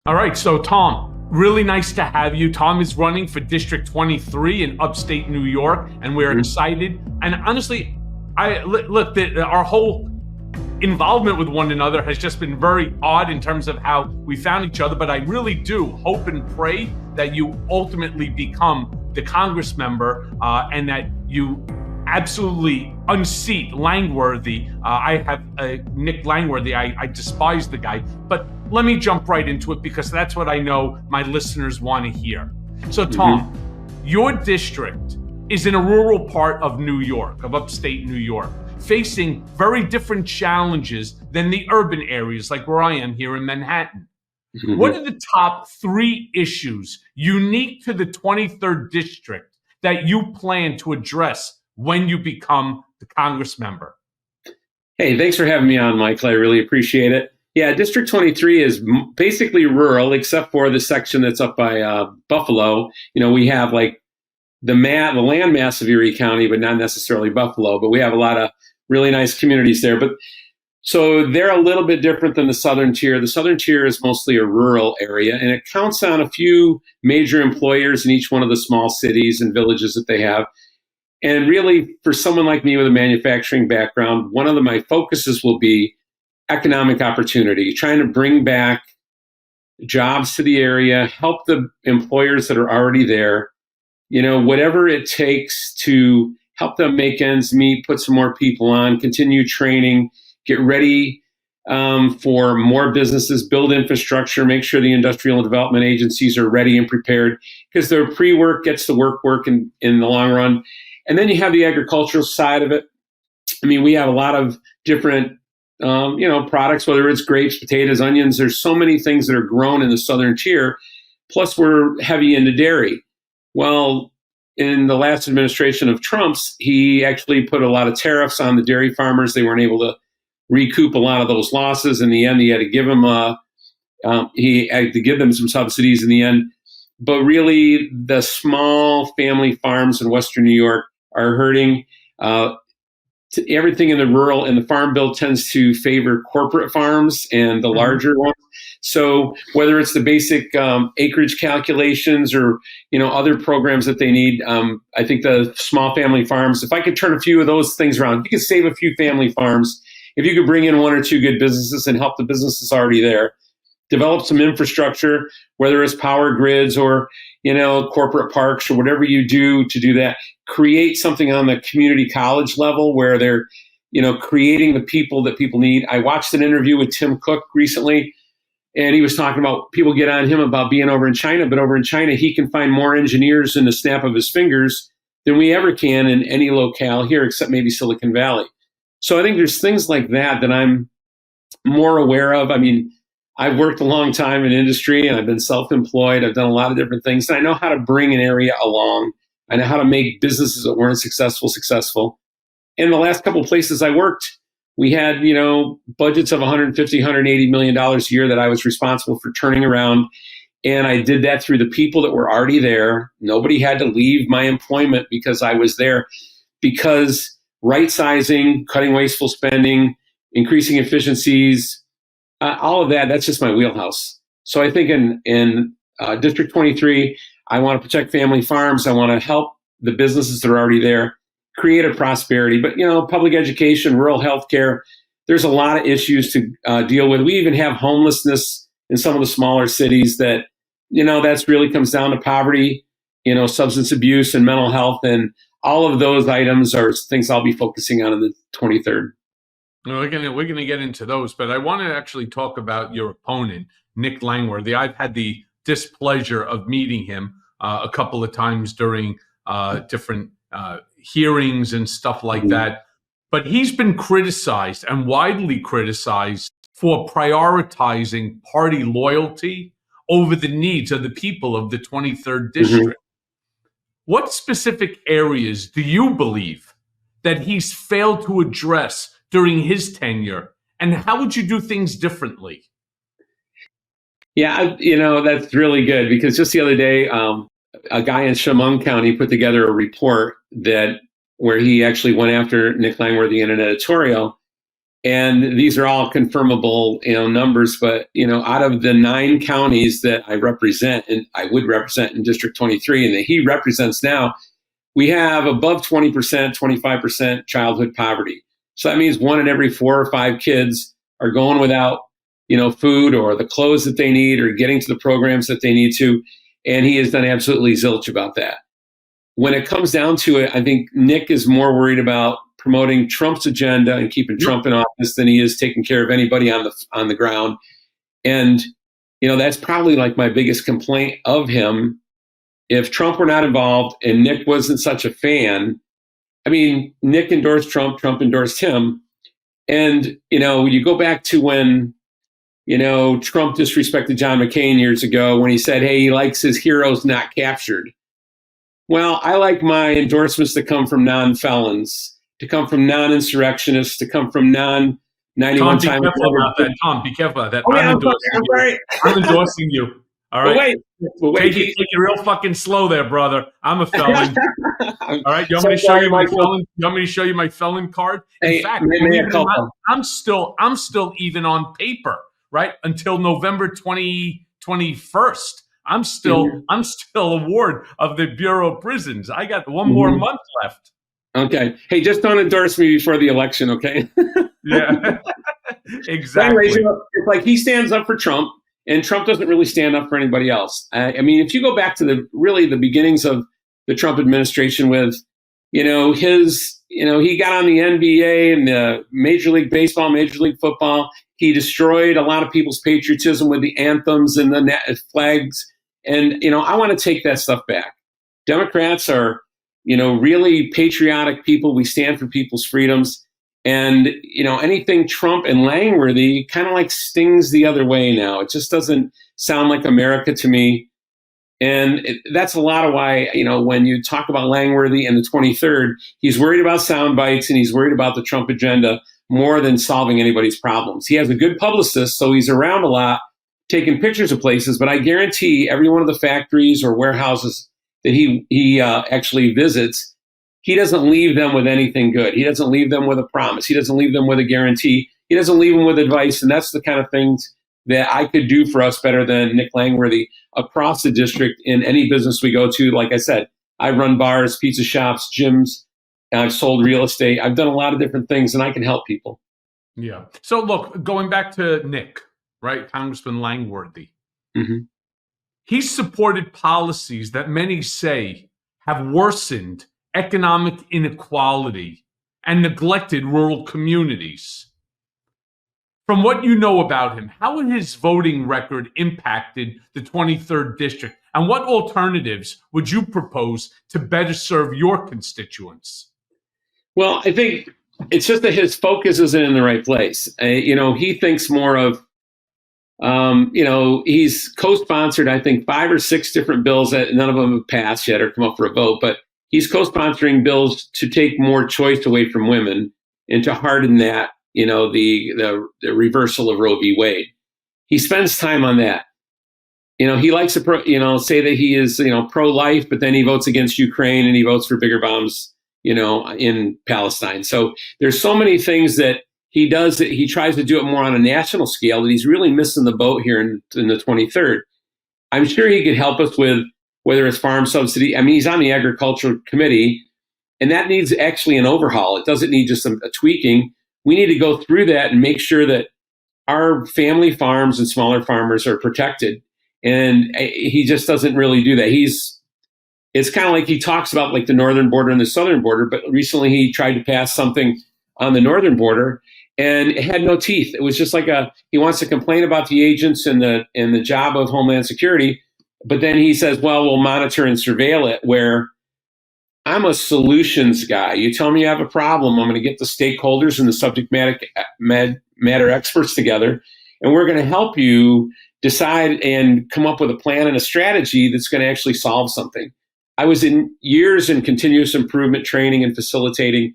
All right, so Tom, really nice to have you. Tom is running for District 23 in upstate New York, and we're excited. And honestly, our whole involvement with one another has just been very odd in terms of how we found each other. But I really do hope and pray that you ultimately become the Congress member and that you absolutely unseat Langworthy. I have Nick Langworthy. I despise the guy, but let me jump right into it because that's what I know my listeners want to hear. So, Tom, your district is in a rural part of New York, of upstate New York, facing very different challenges than the urban areas like where I am here in Manhattan. What are the top 3 issues unique to the 23rd district that you plan to address when you become the Congress member? Hey, thanks for having me on, Michael. I really appreciate it. Yeah, District 23 is basically rural, except for the section that's up by Buffalo. We have like the land mass of Erie County, but not necessarily Buffalo. But we have a lot of really nice communities there. But so they're a little bit different than the southern tier. The southern tier is mostly a rural area, and it counts on a few major employers in each one of the small cities and villages that they have. And really, for someone like me with a manufacturing background, one of my focuses will be economic opportunity, trying to bring back jobs to the area, help the employers that are already there, whatever it takes to help them make ends meet, put some more people on, continue training, get ready for more businesses, build infrastructure, make sure the industrial development agencies are ready and prepared because their pre-work gets the work in the long run. And then you have the agricultural side of it. I mean, we have a lot of different products, whether it's grapes, potatoes, onions. There's so many things that are grown in the southern tier. Plus, we're heavy into dairy. Well, in the last administration of Trump's, he actually put a lot of tariffs on the dairy farmers. They weren't able to recoup a lot of those losses. In the end, he had to give them some subsidies in the end. But really, the small family farms in Western New York are hurting. Everything in the rural and the farm bill tends to favor corporate farms and the larger ones. So whether it's the basic acreage calculations or other programs that they need, I think the small family farms, if I could turn a few of those things around, if you could save a few family farms, if you could bring in 1 or 2 good businesses and help the businesses already there, develop some infrastructure, whether it's power grids or corporate parks or whatever you do to do that, create something on the community college level where they're creating the people that people need. I watched an interview with Tim Cook recently, and he was talking about people get on him about being over in China, but over in China he can find more engineers in the snap of his fingers than we ever can in any locale here except maybe Silicon Valley. So I think there's things like that I'm more aware of. I mean, I've worked a long time in industry and I've been self-employed. I've done a lot of different things. And I know how to bring an area along. I know how to make businesses that weren't successful. In the last couple of places I worked, we had, budgets of $150, $180 million a year that I was responsible for turning around. And I did that through the people that were already there. Nobody had to leave my employment because I was there. Because right sizing, cutting wasteful spending, increasing efficiencies, all of that's just my wheelhouse. So I think in District 23, I want to protect family farms. I want to help the businesses that are already there, create a prosperity. But, public education, rural healthcare, there's a lot of issues to deal with. We even have homelessness in some of the smaller cities that, that's really comes down to poverty, substance abuse and mental health. And all of those items are things I'll be focusing on in the 23rd. We're gonna get into those, but I want to actually talk about your opponent, Nick Langworthy. I've had the displeasure of meeting him a couple of times during different hearings and stuff like that. But he's been criticized and widely criticized for prioritizing party loyalty over the needs of the people of the 23rd district. What specific areas do you believe that he's failed to address during his tenure, and how would you do things differently? Yeah, that's really good because just the other day, a guy in Chemung County put together a report where he actually went after Nick Langworthy in an editorial. And these are all confirmable, numbers. But, out of the 9 counties that I represent, and I would represent in District 23, and that he represents now, we have above 20%, 25% childhood poverty. So that means 1 in every 4 or 5 kids are going without, food or the clothes that they need or getting to the programs that they need to. And he has done absolutely zilch about that. When it comes down to it, I think Nick is more worried about promoting Trump's agenda and keeping Trump in office than he is taking care of anybody on the ground. And, that's probably like my biggest complaint of him. If Trump were not involved and Nick wasn't such a fan, I mean, Nick endorsed Trump, Trump endorsed him. And, you go back to when, Trump disrespected John McCain years ago when he said, hey, he likes his heroes not captured. Well, I like my endorsements to come from non-felons, to come from non-insurrectionists, to come from non-91 time. Tom, be careful about that. Oh, I'm endorsing you. All right. But wait. Take it real fucking slow there, brother. I'm a felon. All right. You want me to show you my felon? You want me to show you my felon card? In fact, I'm still even on paper, right? Until November 2021. I'm still a ward of the Bureau of Prisons. I got one more month left. Okay. Hey, just don't endorse me before the election, okay? Yeah. Exactly. Anyways, it's like he stands up for Trump, and Trump doesn't really stand up for anybody else. I mean, if you go back to the beginnings of the Trump administration with, he got on the NBA and the Major League Baseball, Major League Football. He destroyed a lot of people's patriotism with the anthems and the flags. And, I want to take that stuff back. Democrats are, really patriotic people. We stand for people's freedoms. And, anything Trump and Langworthy kind of like stings the other way now. It just doesn't sound like America to me. And that's a lot of why, when you talk about Langworthy and the 23rd, he's worried about sound bites and he's worried about the Trump agenda more than solving anybody's problems. He has a good publicist, so he's around a lot, taking pictures of places, but I guarantee every one of the factories or warehouses that he actually visits, he doesn't leave them with anything good. He doesn't leave them with a promise. He doesn't leave them with a guarantee. He doesn't leave them with advice. And that's the kind of things that I could do for us better than Nick Langworthy across the district in any business we go to. Like I said, I run bars, pizza shops, gyms, and I've sold real estate. I've done a lot of different things, and I can help people. Yeah. So look, going back to Nick, right? Congressman Langworthy. Mm-hmm. He supported policies that many say have worsened economic inequality and neglected rural communities. From what you know about him, how has his voting record impacted the 23rd District? And what alternatives would you propose to better serve your constituents? Well, I think it's just that his focus isn't in the right place. He thinks more of, he's co-sponsored, I think, 5 or 6 different bills that none of them have passed yet or come up for a vote. But he's co-sponsoring bills to take more choice away from women and to harden that, the reversal of Roe v. Wade. He spends time on that. He likes to, say that he is, pro-life, but then he votes against Ukraine and he votes for bigger bombs, in Palestine. So there's so many things that he does that he tries to do it more on a national scale that he's really missing the boat here in the 23rd. I'm sure he could help us with whether it's farm subsidy. I mean, he's on the agricultural committee, and that needs actually an overhaul. It doesn't need just a tweaking. We need to go through that and make sure that our family farms and smaller farmers are protected. And he just doesn't really do that. It's kind of like he talks about like the northern border and the southern border, but recently he tried to pass something on the northern border and it had no teeth. It was just like he wants to complain about the agents and the job of Homeland Security, but then he says, well, we'll monitor and surveil it, where I'm a solutions guy. You tell me you have a problem, I'm going to get the stakeholders and the subject matter experts together, and we're going to help you decide and come up with a plan and a strategy that's going to actually solve something. I was in years in continuous improvement training and facilitating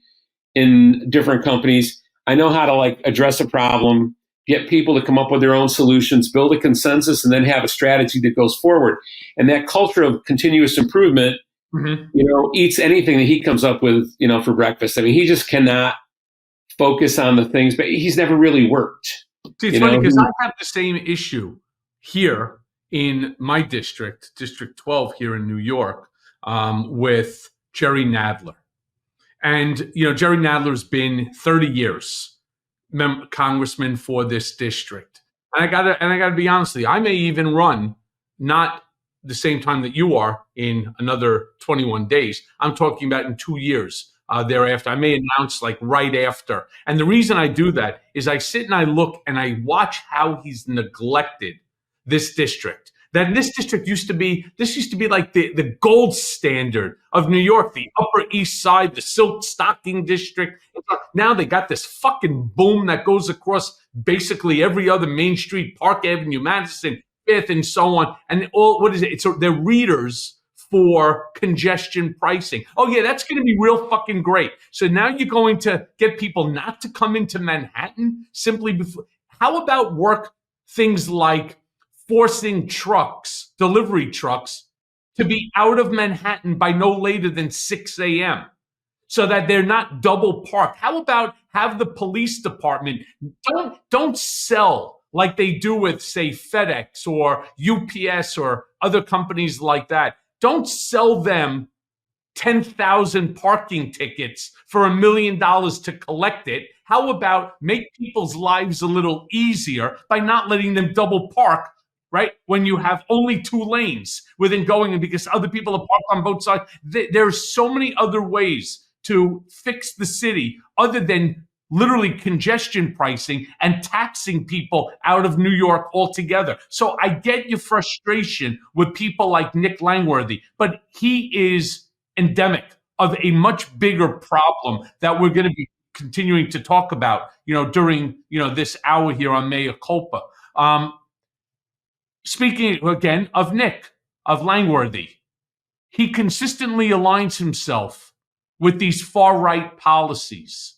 in different companies. I know how to address a problem, get people to come up with their own solutions, build a consensus, and then have a strategy that goes forward. And that culture of continuous improvement, eats anything that he comes up with, for breakfast. I mean, he just cannot focus on the things, but he's never really worked. See, it's funny because I have the same issue here in my district, District 12 here in New York, with Jerry Nadler. And, Jerry Nadler's been 30 years congressman for this district. And I gotta be honest with you, I may even run not the same time that you are in another 21 days. I'm talking about in 2 years thereafter. I may announce like right after. And the reason I do that is I sit and I look and I watch how he's neglected this district. That this district used to be like the gold standard of New York, the Upper East Side, the Silk Stocking District. Now they got this fucking boom that goes across basically every other main street, Park Avenue, Madison, Fifth, and so on. And what is it? They're readers for congestion pricing. Oh yeah, that's going to be real fucking great. So now you're going to get people not to come into Manhattan simply before. How about work things like forcing delivery trucks, to be out of Manhattan by no later than 6 a.m. so that they're not double parked? How about have the police department don't sell like they do with, say, FedEx or UPS or other companies like that. Don't sell them 10,000 parking tickets for $1 million to collect it. How about make people's lives a little easier by not letting them double park, right? When you have only 2 lanes within going, and because other people are parked on both sides. There's so many other ways to fix the city other than literally congestion pricing and taxing people out of New York altogether. So I get your frustration with people like Nick Langworthy, but he is endemic of a much bigger problem that we're going to be continuing to talk about, during, this hour here on Mea Culpa. Speaking again of Nick, of Langworthy, he consistently aligns himself with these far-right policies,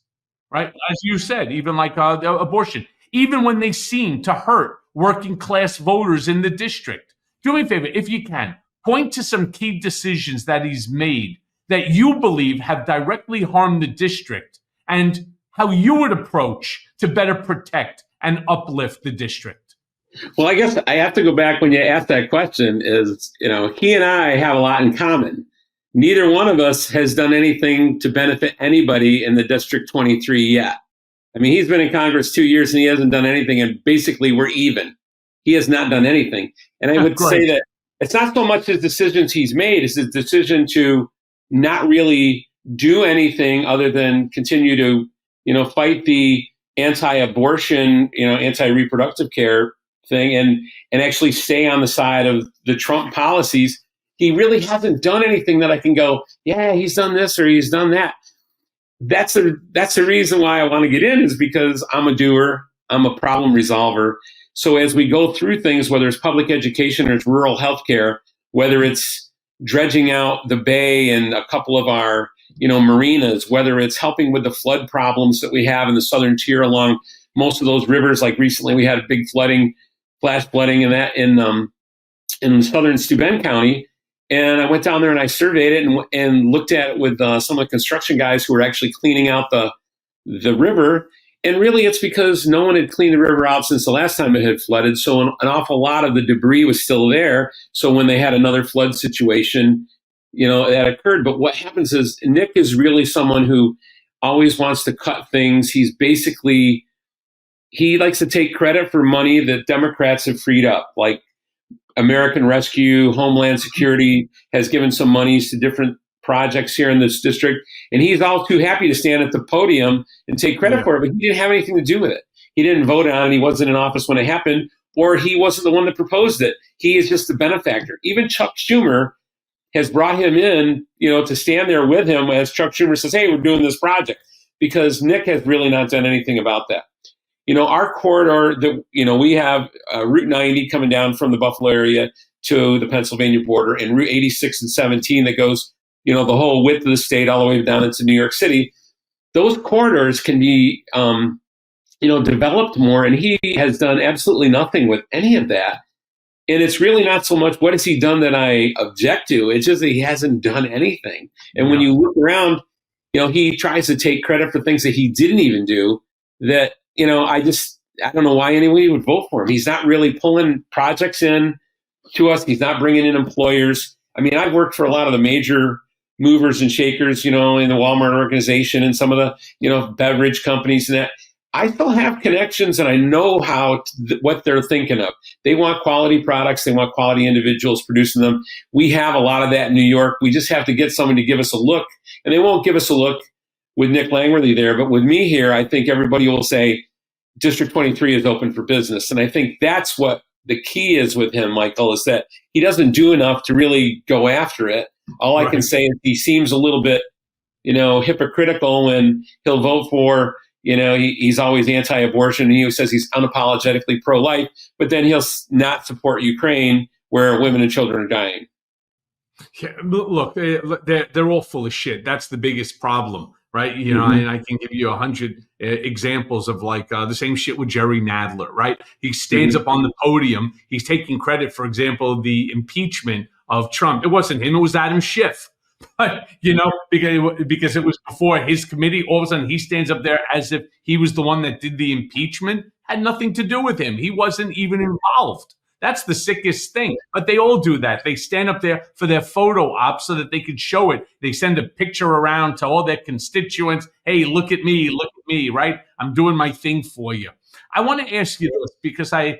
right? As you said, even like abortion, even when they seem to hurt working-class voters in the district. Do me a favor, if you can, point to some key decisions that he's made that you believe have directly harmed the district and how you would approach to better protect and uplift the district. Well, I guess I have to go back when you asked that question is, he and I have a lot in common. Neither one of us has done anything to benefit anybody in the District 23 yet. I mean, he's been in Congress 2 years and he hasn't done anything. And basically we're even. He has not done anything. And I would say that it's not so much his decisions he's made, it's his decision to not really do anything other than continue to, fight the anti-abortion, anti-reproductive care thing and actually stay on the side of the Trump policies. He really hasn't done anything that I can go, yeah, he's done this or he's done that. That's the reason why I want to get in, is because I'm a doer, I'm a problem resolver. So as we go through things, whether it's public education or it's rural healthcare, whether it's dredging out the bay and a couple of our marinas, whether it's helping with the flood problems that we have in the southern tier along most of those rivers, like recently we had a big flash flooding in southern Steuben County. And I went down there and I surveyed it and looked at it with some of the construction guys who were actually cleaning out the river. And really it's because no one had cleaned the river out since the last time it had flooded. So an awful lot of the debris was still there. So when they had another flood situation, that occurred. But what happens is Nick is really someone who always wants to cut things. He likes to take credit for money that Democrats have freed up, like American Rescue, Homeland Security has given some monies to different projects here in this district. And he's all too happy to stand at the podium and take credit for it, but he didn't have anything to do with it. He didn't vote on it. He wasn't in office when it happened, or he wasn't the one that proposed it. He is just the benefactor. Even Chuck Schumer has brought him in, to stand there with him as Chuck Schumer says, hey, we're doing this project, because Nick has really not done anything about that. Our corridor that, we have Route 90 coming down from the Buffalo area to the Pennsylvania border, and Route 86 and 17 that goes, the whole width of the state all the way down into New York City. Those corridors can be, developed more, and he has done absolutely nothing with any of that. And it's really not so much what has he done that I object to. It's just that he hasn't done anything. And when you look around, he tries to take credit for things that he didn't even do that, I don't know why anyone would vote for him. He's not really pulling projects in to us. He's not bringing in employers. I mean, I've worked for a lot of the major movers and shakers, in the Walmart organization and some of the, beverage companies and that. I still have connections and I know what they're thinking of. They want quality products. They want quality individuals producing them. We have a lot of that in New York. We just have to get someone to give us a look, and they won't give us a look with Nick Langworthy there. But with me here, I think everybody will say District 23 is open for business. And I think that's what the key is with him, Michael, is that he doesn't do enough to really go after it. All I can say is he seems a little bit, hypocritical when he'll vote for, he's always anti-abortion, and he says he's unapologetically pro-life, but then he'll not support Ukraine where women and children are dying. Yeah, look, they're all full of shit. That's the biggest problem, right? And I can give you 100 examples of the same shit with Jerry Nadler, right? He stands up on the podium. He's taking credit, for example, the impeachment of Trump. It wasn't him. It was Adam Schiff. But, because it was before his committee, all of a sudden he stands up there as if he was the one that did the impeachment. Had nothing to do with him. He wasn't even involved. That's the sickest thing. But they all do that. They stand up there for their photo op so that they can show it. They send a picture around to all their constituents. Hey, look at me, right? I'm doing my thing for you. I want to ask you this because I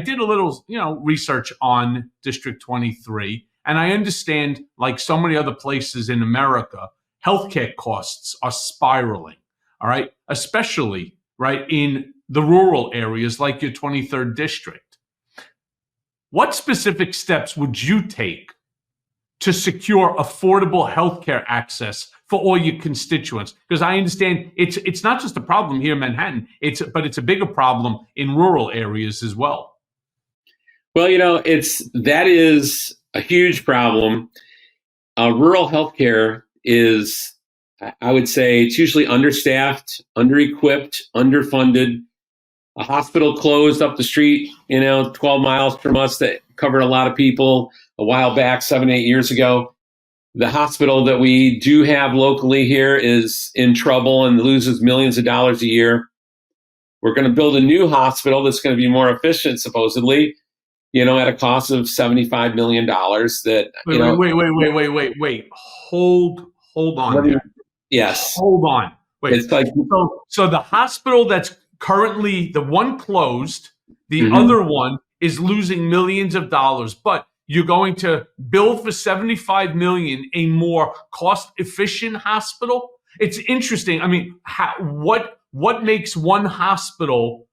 did a little, research on District 23. And I understand, like so many other places in America, healthcare costs are spiraling, all right? Especially, right, in the rural areas like your 23rd district. What specific steps would you take to secure affordable healthcare access for all your constituents? Because I understand it's not just a problem here in Manhattan, but it's a bigger problem in rural areas as well. Well, that is a huge problem. Rural healthcare is, I would say, it's usually understaffed, under-equipped, underfunded. A hospital closed up the street, 12 miles from us that covered a lot of people a while back, 7-8 years ago. The hospital that we do have locally here is in trouble and loses millions of dollars a year. We're going to build a new hospital that's going to be more efficient, supposedly, at a cost of $75 million. Wait. Hold on there. Yes. Hold on. Wait. It's like so the hospital that's currently the one closed, the other one is losing millions of dollars, but you're going to build for $75 million a more cost-efficient hospital. It's interesting. I mean, what makes one hospital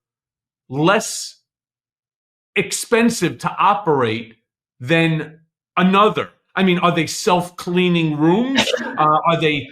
less expensive to operate than another? I mean, are they self-cleaning rooms? Do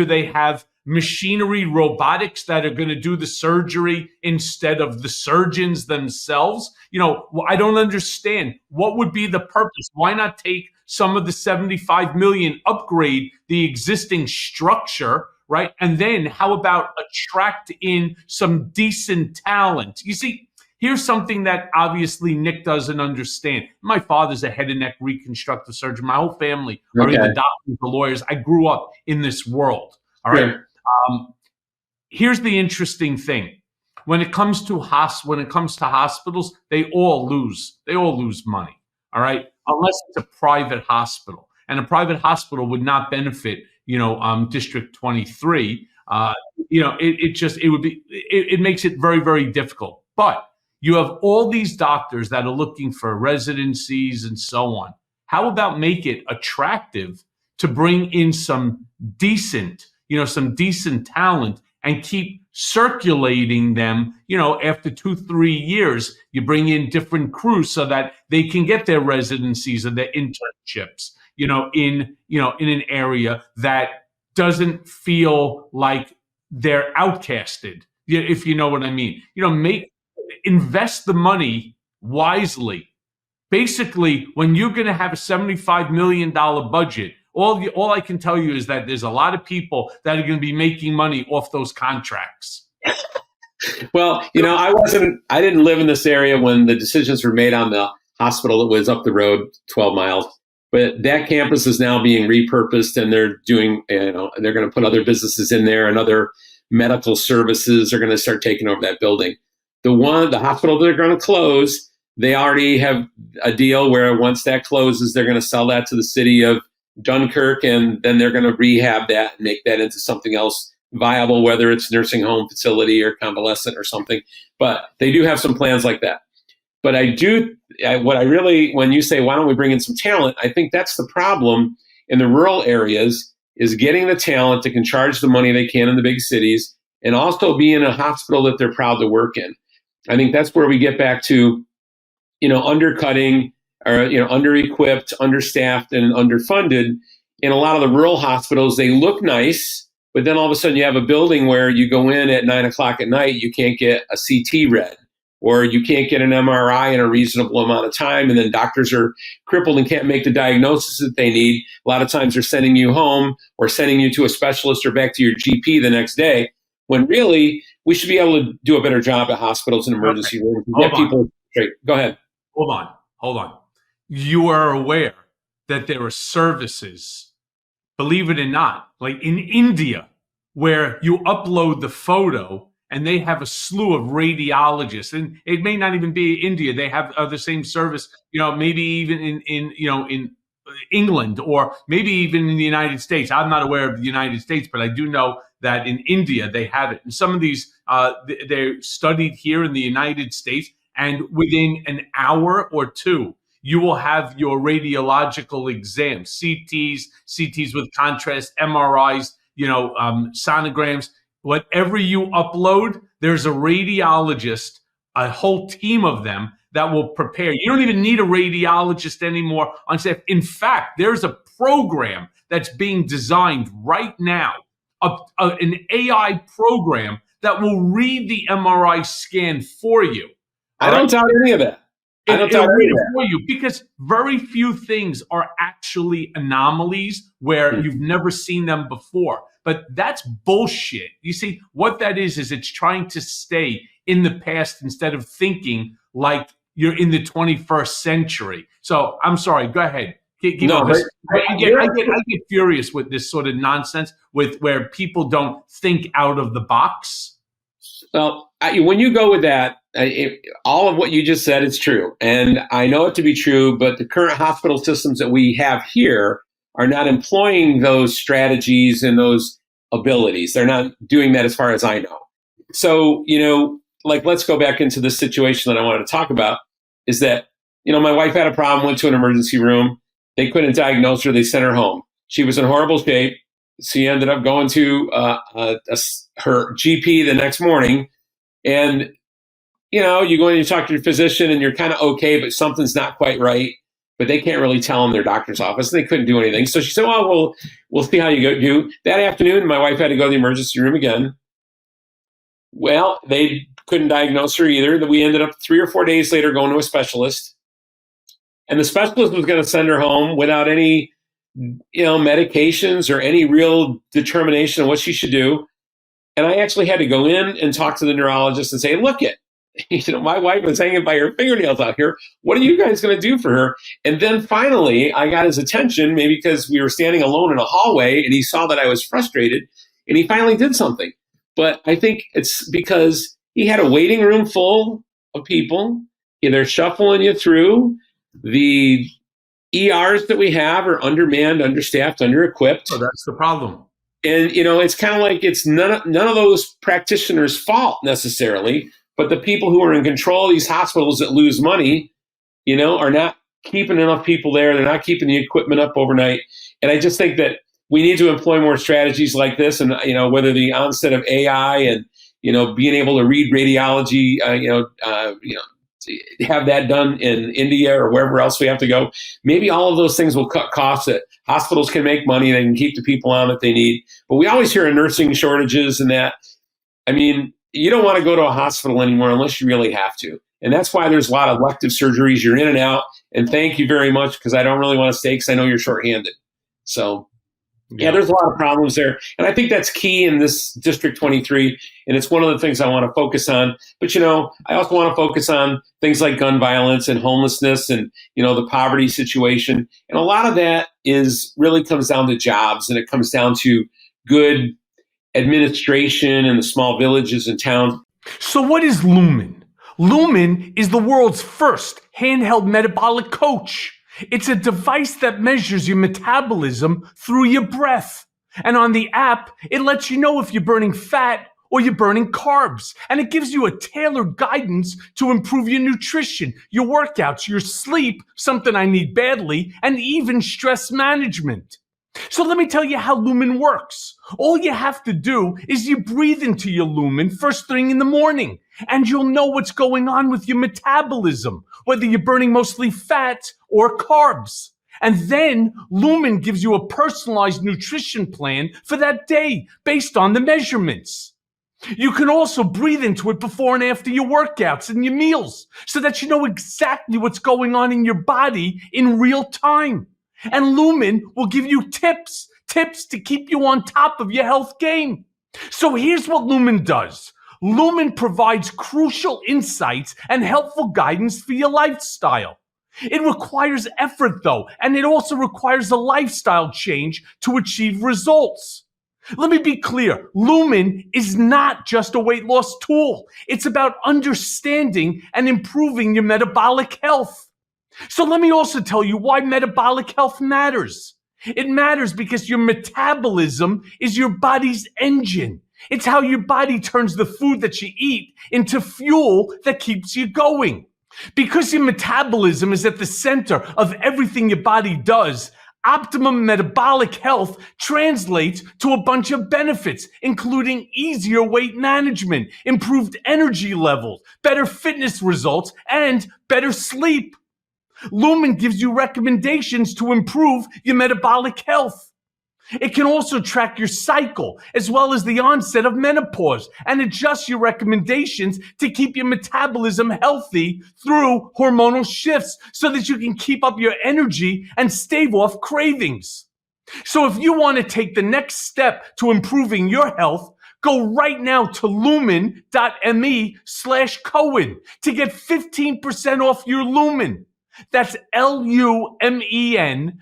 they have machinery, robotics that are going to do the surgery instead of the surgeons themselves? I don't understand. What would be the purpose? Why not take some of the $75 million, upgrade the existing structure, right? And then how about attract in some decent talent? You see, here's something that obviously Nick doesn't understand. My father's a head and neck reconstructive surgeon. My whole family are either doctors or lawyers. I grew up in this world. All right. Sure. Here's the interesting thing. When it comes to hospitals, they all lose money. All right. Unless it's a private hospital. And a private hospital would not benefit, District 23. It makes it very, very difficult. But you have all these doctors that are looking for residencies and so on. How about make it attractive to bring in some decent talent and keep circulating them, after 2-3 years, you bring in different crews so that they can get their residencies or their internships, in an area that doesn't feel like they're outcasted, if you know what I mean. Invest the money wisely. Basically, when you're going to have a $75 million budget, all I can tell you is that there's a lot of people that are going to be making money off those contracts. Well, I didn't live in this area when the decisions were made on the hospital that was up the road 12 miles. But that campus is now being repurposed, and they're doing, they're going to put other businesses in there, and other medical services are going to start taking over that building. The hospital they're going to close, they already have a deal where once that closes, they're going to sell that to the city of Dunkirk, and then they're going to rehab that and make that into something else viable, whether it's nursing home facility or convalescent or something. But they do have some plans like that. But when you say, why don't we bring in some talent? I think that's the problem in the rural areas, is getting the talent that can charge the money they can in the big cities and also be in a hospital that they're proud to work in. I think that's where we get back to, undercutting or, under-equipped, understaffed, and underfunded. In a lot of the rural hospitals, they look nice, but then all of a sudden you have a building where you go in at 9:00 at night, you can't get a CT read, or you can't get an MRI in a reasonable amount of time, and then doctors are crippled and can't make the diagnosis that they need. A lot of times they're sending you home or sending you to a specialist or back to your GP the next day, when really we should be able to do a better job at hospitals and emergency rooms. Get people straight. Go ahead. Hold on. You are aware that there are services, believe it or not, like in India, where you upload the photo and they have a slew of radiologists, and it may not even be India. They have the same service, maybe even in England, or maybe even in the United States. I'm not aware of the United States, but I do know that in India they have it. And some of these, they're studied here in the United States, and within an hour or two, you will have your radiological exams, CTs with contrast, MRIs, sonograms. Whatever you upload, there's a radiologist, a whole team of them that will prepare. You don't even need a radiologist anymore on staff. In fact, there's a program that's being designed right now, an AI program that will read the MRI scan for you. I don't doubt any of that. It'll read it for you, because very few things are actually anomalies where you've never seen them before. But that's bullshit. You see, what that is it's trying to stay in the past instead of thinking like you're in the 21st century. So I'm sorry, go ahead. I get furious with this sort of nonsense with where people don't think out of the box. Well, when you go with that, all of what you just said is true. And I know it to be true, but the current hospital systems that we have here are not employing those strategies and those abilities. They're not doing that as far as I know. So, let's go back into the situation that I wanted to talk about, is that, my wife had a problem, went to an emergency room. They couldn't diagnose her. They sent her home. She was in horrible shape. She ended up going to her GP the next morning. And, you go and you talk to your physician and you're kind of okay, but something's not quite right. But they can't really tell in their doctor's office. They couldn't do anything. So she said, well, we'll see how you do. That afternoon, my wife had to go to the emergency room again. Well, they couldn't diagnose her either. We ended up 3 or 4 days later going to a specialist. And the specialist was going to send her home without any, medications or any real determination of what she should do. And I actually had to go in and talk to the neurologist and say, look it. My wife was hanging by her fingernails out here. What are you guys going to do for her? And then finally, I got his attention, maybe because we were standing alone in a hallway and he saw that I was frustrated, and he finally did something. But I think it's because he had a waiting room full of people. They're shuffling you through. The ERs that we have are undermanned, understaffed, under-equipped. Oh, that's the problem. And, it's kind of like it's none of those practitioners' fault necessarily. But the people who are in control of these hospitals that lose money, are not keeping enough people there. They're not keeping the equipment up overnight. And I just think that we need to employ more strategies like this. And, whether the onset of AI and, being able to read radiology, have that done in India or wherever else we have to go. Maybe all of those things will cut costs. That hospitals can make money. They can keep the people on that they need. But we always hear of nursing shortages and that. I mean, you don't want to go to a hospital anymore unless you really have to. And that's why there's a lot of elective surgeries. You're in and out. And thank you very much, because I don't really want to stay because I know you're shorthanded. So, Yeah, there's a lot of problems there. And I think that's key in this District 23. And it's one of the things I want to focus on. But, I also want to focus on things like gun violence and homelessness and, the poverty situation. And a lot of that really comes down to jobs, and it comes down to good administration in the small villages and towns. So what is Lumen? Lumen is the world's first handheld metabolic coach. It's a device that measures your metabolism through your breath. And on the app, it lets you know if you're burning fat or you're burning carbs. And it gives you a tailored guidance to improve your nutrition, your workouts, your sleep, something I need badly, and even stress management. So let me tell you how Lumen works. All you have to do is you breathe into your Lumen first thing in the morning, and you'll know what's going on with your metabolism, whether you're burning mostly fat or carbs. And then Lumen gives you a personalized nutrition plan for that day based on the measurements. You can also breathe into it before and after your workouts and your meals so that you know exactly what's going on in your body in real time. And Lumen will give you tips to keep you on top of your health game. So here's what Lumen does. Lumen provides crucial insights and helpful guidance for your lifestyle. It requires effort, though, and it also requires a lifestyle change to achieve results. Let me be clear. Lumen is not just a weight loss tool. It's about understanding and improving your metabolic health. So let me also tell you why metabolic health matters. It matters because your metabolism is your body's engine. It's how your body turns the food that you eat into fuel that keeps you going. Because your metabolism is at the center of everything your body does, optimum metabolic health translates to a bunch of benefits, including easier weight management, improved energy levels, better fitness results, and better sleep. Lumen gives you recommendations to improve your metabolic health. It can also track your cycle as well as the onset of menopause and adjust your recommendations to keep your metabolism healthy through hormonal shifts so that you can keep up your energy and stave off cravings. So if you want to take the next step to improving your health, go right now to lumen.me/Cohen to get 15% off your Lumen. That's LUMEN.me/Cohen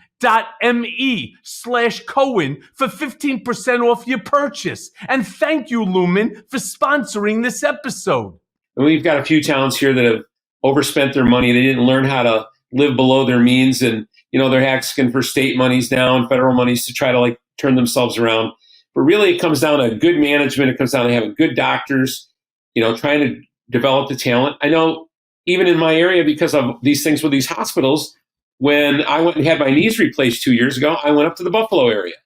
for 15% off your purchase. And thank you, Lumen, for sponsoring this episode. And we've got a few towns here that have overspent their money. They didn't learn how to live below their means. And, they're asking for state monies now and federal monies to try to turn themselves around. But really, it comes down to good management. It comes down to having good doctors, trying to develop the talent. I know even in my area, because of these things with these hospitals, when I went and had my knees replaced 2 years ago, I went up to the Buffalo area.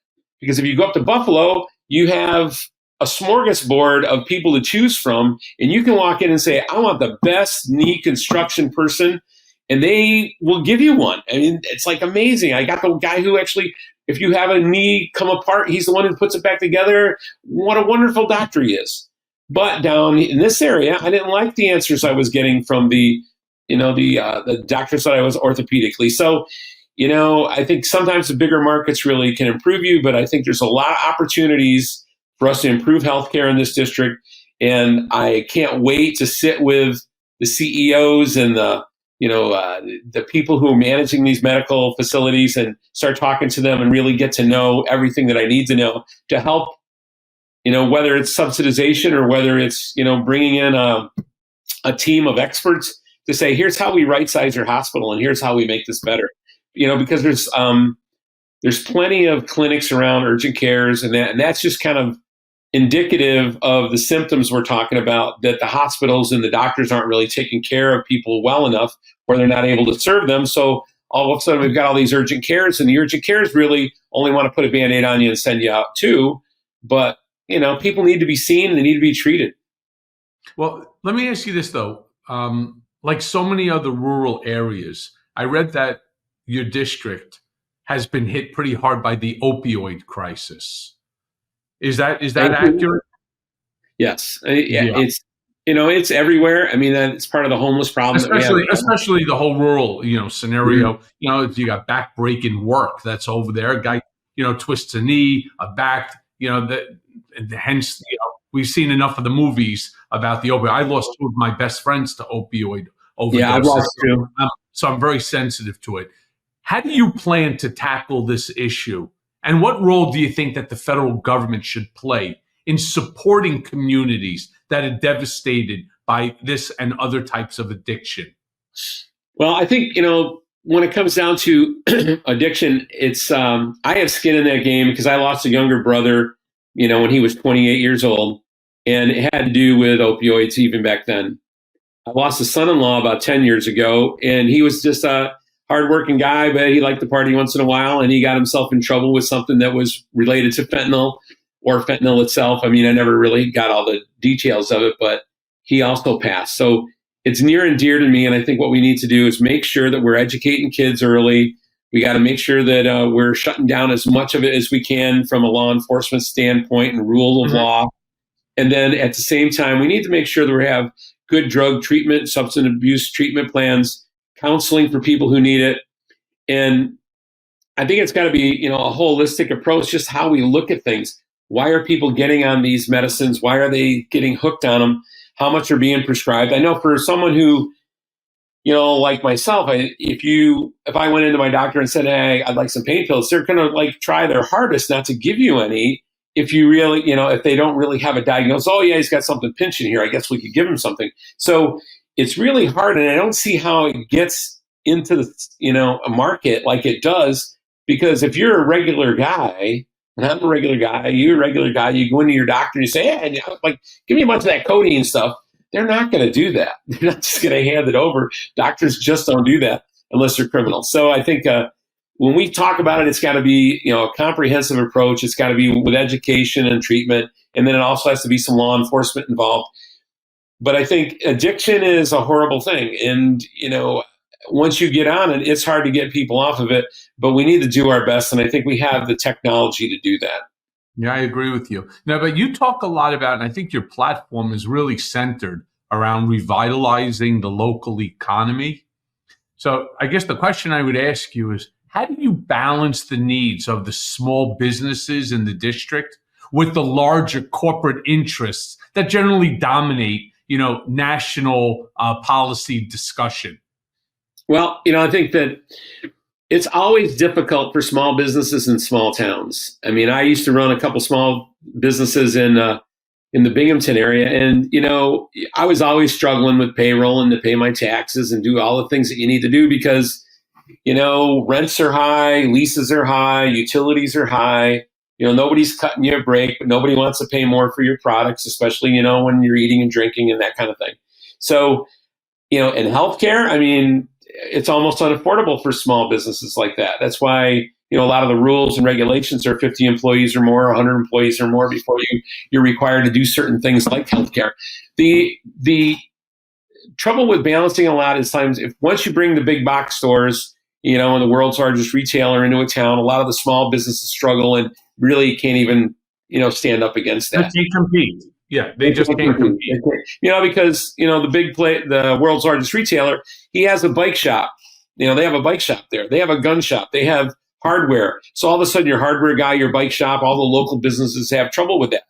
Because if you go up to Buffalo, you have a smorgasbord of people to choose from, and you can walk in and say, I want the best knee construction person, and they will give you one. I mean, it's amazing. I got the guy who actually, if you have a knee come apart, he's the one who puts it back together. What a wonderful doctor he is. But down in this area, I didn't like the answers I was getting from the doctors that I was orthopedically. So, I think sometimes the bigger markets really can improve you, but I think there's a lot of opportunities for us to improve healthcare in this district. And I can't wait to sit with the CEOs and the people who are managing these medical facilities and start talking to them and really get to know everything that I need to know to help, whether it's subsidization or whether it's, bringing in a team of experts to say, here's how we right-size your hospital and here's how we make this better. Because there's plenty of clinics around urgent cares and that's just kind of indicative of the symptoms we're talking about, that the hospitals and the doctors aren't really taking care of people well enough or they're not able to serve them. So all of a sudden we've got all these urgent cares, and the urgent cares really only want to put a Band-Aid on you and send you out too. But, people need to be seen and they need to be treated. Well, let me ask you this, though. Like so many other rural areas, I read that your district has been hit pretty hard by the opioid crisis. Is that accurate? Yes. It's, it's everywhere. I mean, it's part of the homeless problem. Especially the whole rural, scenario. You got backbreaking work that's over there. A guy, twists a knee, a back, hence, we've seen enough of the movies about the opioid. I lost two of my best friends to opioid overdoses. Yeah, I've lost two. So I'm very sensitive to it. How do you plan to tackle this issue? And what role do you think that the federal government should play in supporting communities that are devastated by this and other types of addiction? Well, I think, when it comes down to addiction, it's I have skin in that game because I lost a younger brother, when he was 28 years old, and it had to do with opioids even back then. I lost a son-in-law about 10 years ago, and he was just a hardworking guy, but he liked to party once in a while, and he got himself in trouble with something that was related to fentanyl or fentanyl itself. I mean, I never really got all the details of it, but he also passed. So it's near and dear to me, and I think what we need to do is make sure that we're educating kids early. We got to make sure that we're shutting down as much of it as we can from a law enforcement standpoint and rule of law. And then at the same time, we need to make sure that we have good drug treatment, substance abuse treatment plans, counseling for people who need it. And I think it's got to be, a holistic approach, just how we look at things. Why are people getting on these medicines? Why are they getting hooked on them? How much are being prescribed? I know for someone who, like myself, if I went into my doctor and said, hey, I'd like some pain pills, they're going to try their hardest not to give you any. If you really, if they don't really have a diagnosis, oh yeah, he's got something pinching here, I guess we could give him something. So it's really hard, and I don't see how it gets into the, a market like it does, because if you're a regular guy, and I'm a regular guy, you're a regular guy, you go into your doctor and you say, hey, give me a bunch of that codeine stuff. They're not going to do that. They're not just going to hand it over. Doctors just don't do that unless they're criminals. So I think when we talk about it, it's got to be, a comprehensive approach. It's got to be with education and treatment. And then it also has to be some law enforcement involved. But I think addiction is a horrible thing. And, once you get on it, it's hard to get people off of it. But we need to do our best. And I think we have the technology to do that. Yeah, I agree with you. Now, but you talk a lot about, and I think your platform is really centered around revitalizing the local economy. So I guess the question I would ask you is, how do you balance the needs of the small businesses in the district with the larger corporate interests that generally dominate, national policy discussion? Well, I think that it's always difficult for small businesses in small towns. I mean, I used to run a couple small businesses in the Binghamton area, and I was always struggling with payroll and to pay my taxes and do all the things that you need to do because rents are high, leases are high, utilities are high. Nobody's cutting you a break, but nobody wants to pay more for your products, especially when you're eating and drinking and that kind of thing. So, in healthcare, I mean, it's almost unaffordable for small businesses like that. That's why, a lot of the rules and regulations are 50 employees or more, 100 employees or more before you're required to do certain things like healthcare. The trouble with balancing a lot is times once you bring the big box stores, and the world's largest retailer into a town, a lot of the small businesses struggle and really can't even, stand up against that. They can't compete. Yeah, they just can't compete. Because the world's largest retailer, he has a bike shop. They have a bike shop there. They have a gun shop. They have hardware. So all of a sudden, your hardware guy, your bike shop, all the local businesses have trouble with that.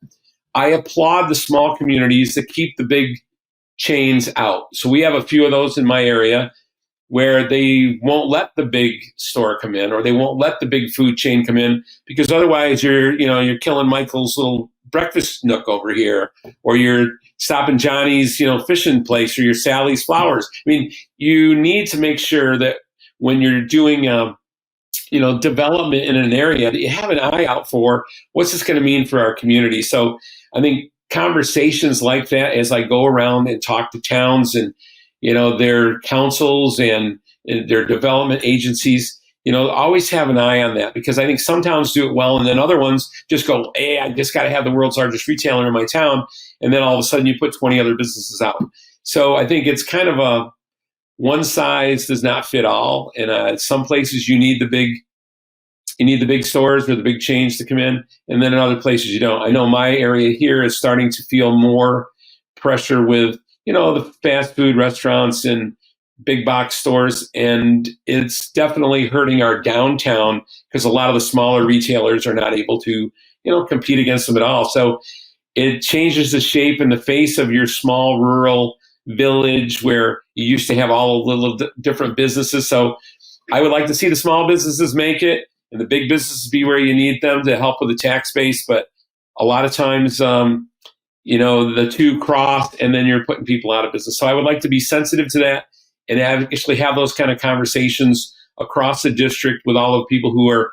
I applaud the small communities that keep the big chains out. So we have a few of those in my area where they won't let the big store come in, or they won't let the big food chain come in, because otherwise you're killing Michael's little breakfast nook over here, or you're stopping Johnny's, fishing place, or your Sally's Flowers. I mean, you need to make sure that when you're doing, development in an area, that you have an eye out for what's this going to mean for our community. So I think conversations like that, as I go around and talk to towns and, their councils and their development agencies, always have an eye on that, because I think some towns do it well, and then other ones just go, hey, I just got to have the world's largest retailer in my town. And then all of a sudden you put 20 other businesses out. So I think it's kind of a one size does not fit all. And some places you need the big stores or the big chains to come in. And then in other places you don't. I know my area here is starting to feel more pressure with, the fast food restaurants and big box stores, and it's definitely hurting our downtown because a lot of the smaller retailers are not able to, compete against them at all. So it changes the shape and the face of your small rural village where you used to have all the little different businesses. So I would like to see the small businesses make it and the big businesses be where you need them to help with the tax base. But a lot of times, the two cross and then you're putting people out of business. So I would like to be sensitive to that and actually have those kind of conversations across the district with all the people who are,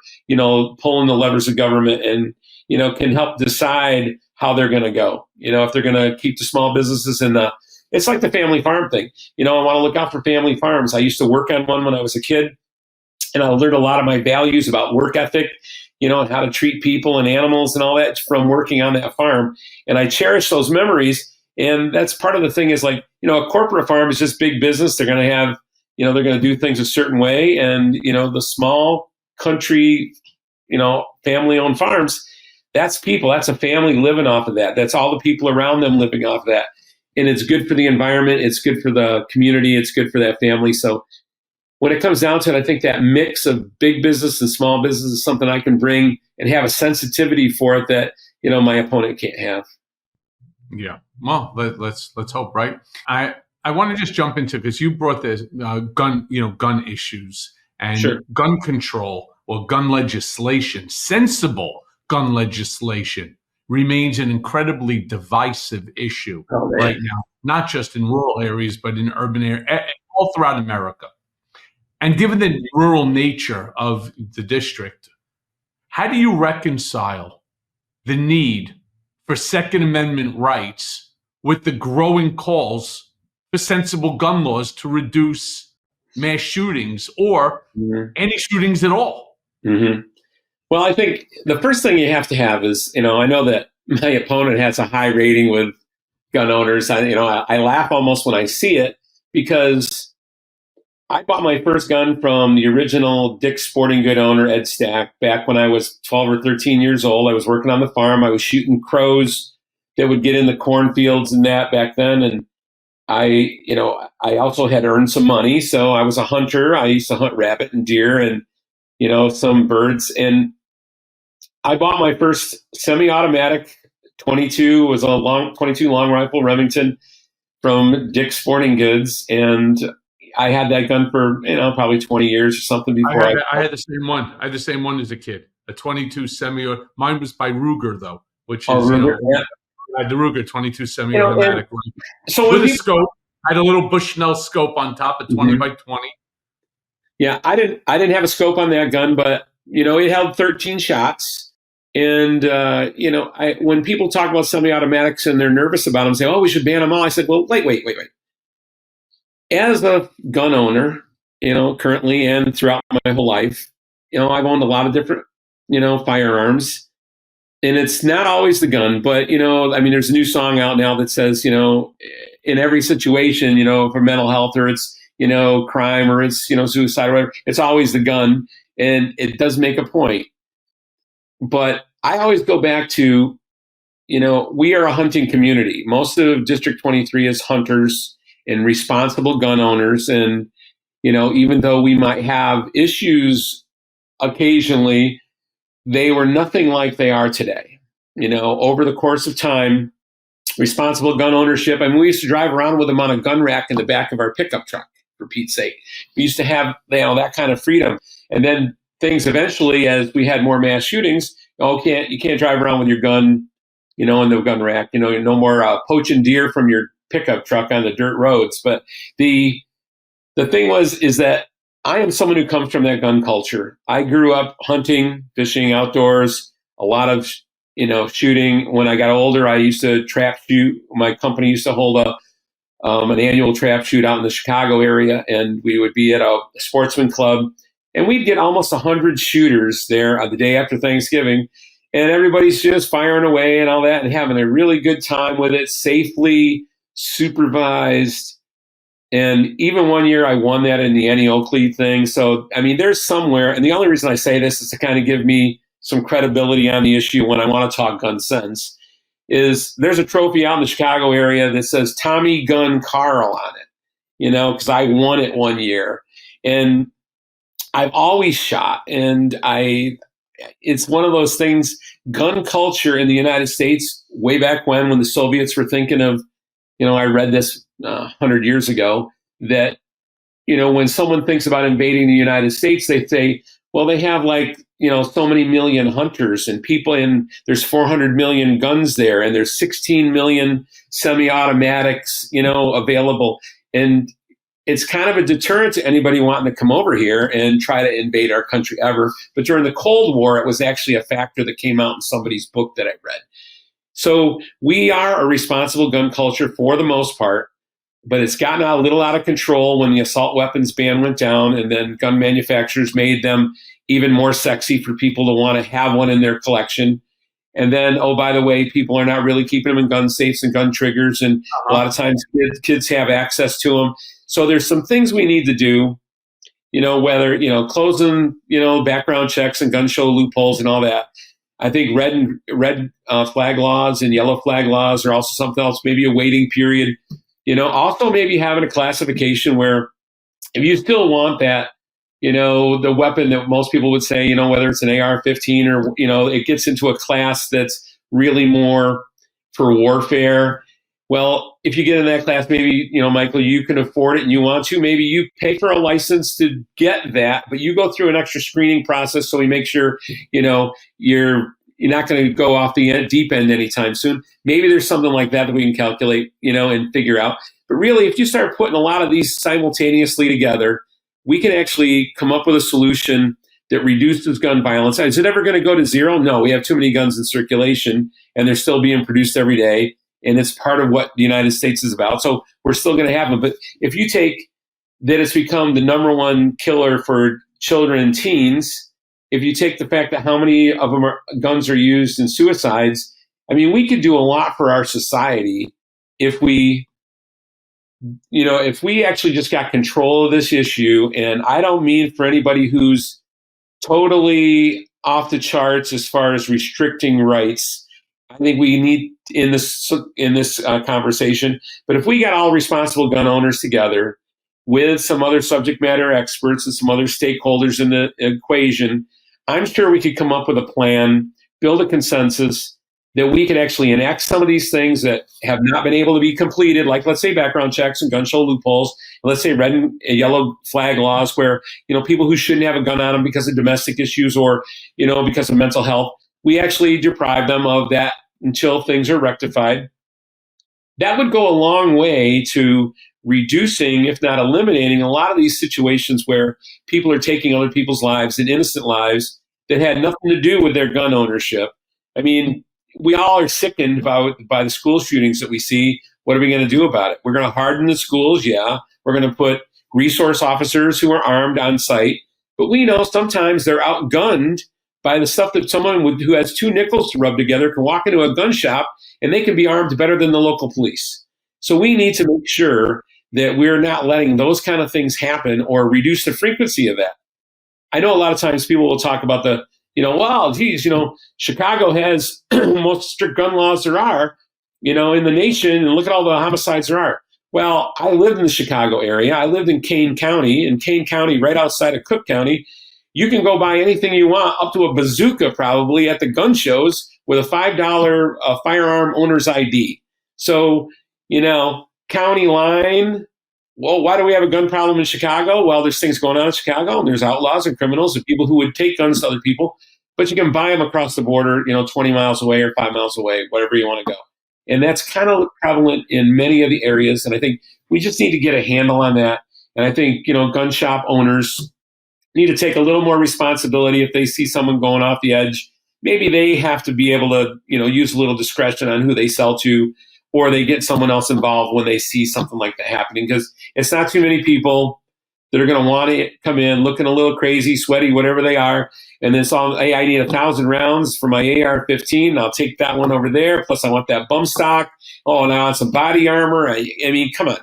pulling the levers of government and, can help decide how they're going to go. If they're going to keep the small businesses in it's like the family farm thing. I want to look out for family farms. I used to work on one when I was a kid, and I learned a lot of my values about work ethic, and how to treat people and animals and all that from working on that farm. And I cherish those memories. And that's part of the thing is like, a corporate farm is just big business. They're going to have, they're going to do things a certain way. And, the small country, family owned farms, that's people, that's a family living off of that. That's all the people around them living off of that. And it's good for the environment. It's good for the community. It's good for that family. So when it comes down to it, I think that mix of big business and small business is something I can bring and have a sensitivity for it that, my opponent can't have. Yeah. Well, let's hope, right? I want to just jump into, because you brought this gun issues and Sure. gun control or gun legislation, sensible gun legislation remains an incredibly divisive issue right now, not just in rural areas, but in urban areas, all throughout America. And given the rural nature of the district, how do you reconcile the need for Second Amendment rights with the growing calls for sensible gun laws to reduce mass shootings or any shootings at all? Mm-hmm. Well, I think the first thing you have to have is, I know that my opponent has a high rating with gun owners. I laugh almost when I see it because I bought my first gun from the original Dick's Sporting Good owner, Ed Stack, back when I was 12 or 13 years old. I was working on the farm. I was shooting crows that would get in the cornfields and that back then. And I also had earned some money. So I was a hunter. I used to hunt rabbit and deer and, some birds. And I bought my first semi-automatic 22, was a 22 long rifle Remington from Dick's Sporting Goods. And I had that gun for, probably 20 years or something before. I had the same one. I had the same one as a kid, a 22 semi. Mine was by Ruger, though, which is Ruger, I had the Ruger 22 semi-automatic rifle. So with a scope. I had a little Bushnell scope on top, of 20 by 20. Yeah, I didn't have a scope on that gun, but it held 13 shots. And when people talk about semi-automatics and they're nervous about them, say, "Oh, we should ban them all." I said, "Well, wait. As a gun owner, currently and throughout my whole life, I've owned a lot of different, firearms, and it's not always the gun, but there's a new song out now that says, in every situation, for mental health or it's crime or it's suicide or whatever, it's always the gun, and it does make a point. But I always go back to, we are a hunting community. Most of District 23 is hunters and responsible gun owners. And, even though we might have issues occasionally, they were nothing like they are today. Over the course of time, responsible gun ownership. We used to drive around with them on a gun rack in the back of our pickup truck, for Pete's sake. We used to have, that kind of freedom. And then things eventually, as we had more mass shootings, you can't drive around with your gun, in the gun rack. No more poaching deer from your pickup truck on the dirt roads. But the thing is that I am someone who comes from that gun culture. I grew up hunting, fishing, outdoors, a lot of shooting. When I got older, I used to trap shoot. My company used to hold an annual trap shoot out in the Chicago area, and we would be at a sportsman club, and we'd get almost 100 shooters there on the day after Thanksgiving. And everybody's just firing away and all that and having a really good time with it, safely supervised. And even one year I won that in the Annie Oakley thing. So, there's somewhere, and the only reason I say this is to kind of give me some credibility on the issue when I want to talk gun sense, is there's a trophy out in the Chicago area that says Tommy Gun Carle on it. because I won it one year. And I've always shot. And it's one of those things, gun culture in the United States, way back when the Soviets were thinking of, I read this 100 years ago, that, when someone thinks about invading the United States, they say, well, they have so many million hunters and people, and there's 400 million guns there, and there's 16 million semi-automatics, available. And it's kind of a deterrent to anybody wanting to come over here and try to invade our country ever. But during the Cold War, it was actually a factor that came out in somebody's book that I read. So we are a responsible gun culture for the most part, but it's gotten a little out of control when the assault weapons ban went down, and then gun manufacturers made them even more sexy for people to want to have one in their collection. And then, oh, by the way, people are not really keeping them in gun safes and gun triggers, and a lot of times kids have access to them. So there's some things we need to do, whether, closing, background checks and gun show loopholes and all that. I think red flag laws and yellow flag laws are also something else, maybe a waiting period, also maybe having a classification where if you still want that, the weapon that most people would say, whether it's an AR-15 or, it gets into a class that's really more for warfare. Well, if you get in that class, maybe, Michael, you can afford it and you want to, maybe you pay for a license to get that, but you go through an extra screening process so we make sure, you're not going to go off the deep end anytime soon. Maybe there's something like that we can calculate, and figure out. But really, if you start putting a lot of these simultaneously together, we can actually come up with a solution that reduces gun violence. Is it ever going to go to zero? No, we have too many guns in circulation, and they're still being produced every day. And it's part of what the United States is about. So we're still going to have them. But if you take that it's become the number one killer for children and teens, if you take the fact that how many of them guns are used in suicides, we could do a lot for our society if we actually just got control of this issue. And I don't mean for anybody who's totally off the charts as far as restricting rights. I think we need in this conversation. But if we got all responsible gun owners together with some other subject matter experts and some other stakeholders in the equation, I'm sure we could come up with a plan, build a consensus that we could actually enact some of these things that have not been able to be completed, like let's say background checks and gun show loopholes, let's say red and yellow flag laws where, people who shouldn't have a gun on them because of domestic issues or, because of mental health, we actually deprive them of that until things are rectified. That would go a long way to reducing, if not eliminating, a lot of these situations where people are taking other people's lives and innocent lives that had nothing to do with their gun ownership. We all are sickened by the school shootings that we see. What are we going to do about it? We're going to harden the schools, yeah. We're going to put resource officers who are armed on site. But we know sometimes they're outgunned by the stuff that someone who has two nickels to rub together can walk into a gun shop and they can be armed better than the local police. So we need to make sure that we're not letting those kind of things happen or reduce the frequency of that. I know a lot of times people will talk about Chicago has most strict gun laws there are, in the nation, and look at all the homicides there are. Well, I lived in the Chicago area. I lived in Kane County, right outside of Cook County. You can go buy anything you want, up to a bazooka probably at the gun shows with a $5 firearm owner's ID. So, county line, well, why do we have a gun problem in Chicago? Well, there's things going on in Chicago, and there's outlaws and criminals and people who would take guns to other people, but you can buy them across the border, 20 miles away or 5 miles away, wherever you want to go. And that's kind of prevalent in many of the areas. And I think we just need to get a handle on that. And I think, gun shop owners need to take a little more responsibility if they see someone going off the edge. Maybe they have to be able to, use a little discretion on who they sell to, or they get someone else involved when they see something like that happening. Because it's not too many people that are going to want to come in looking a little crazy, sweaty, whatever they are. And then hey, I need 1,000 rounds for my AR-15. I'll take that one over there. Plus, I want that bump stock. Oh, now it's some body armor. Come on.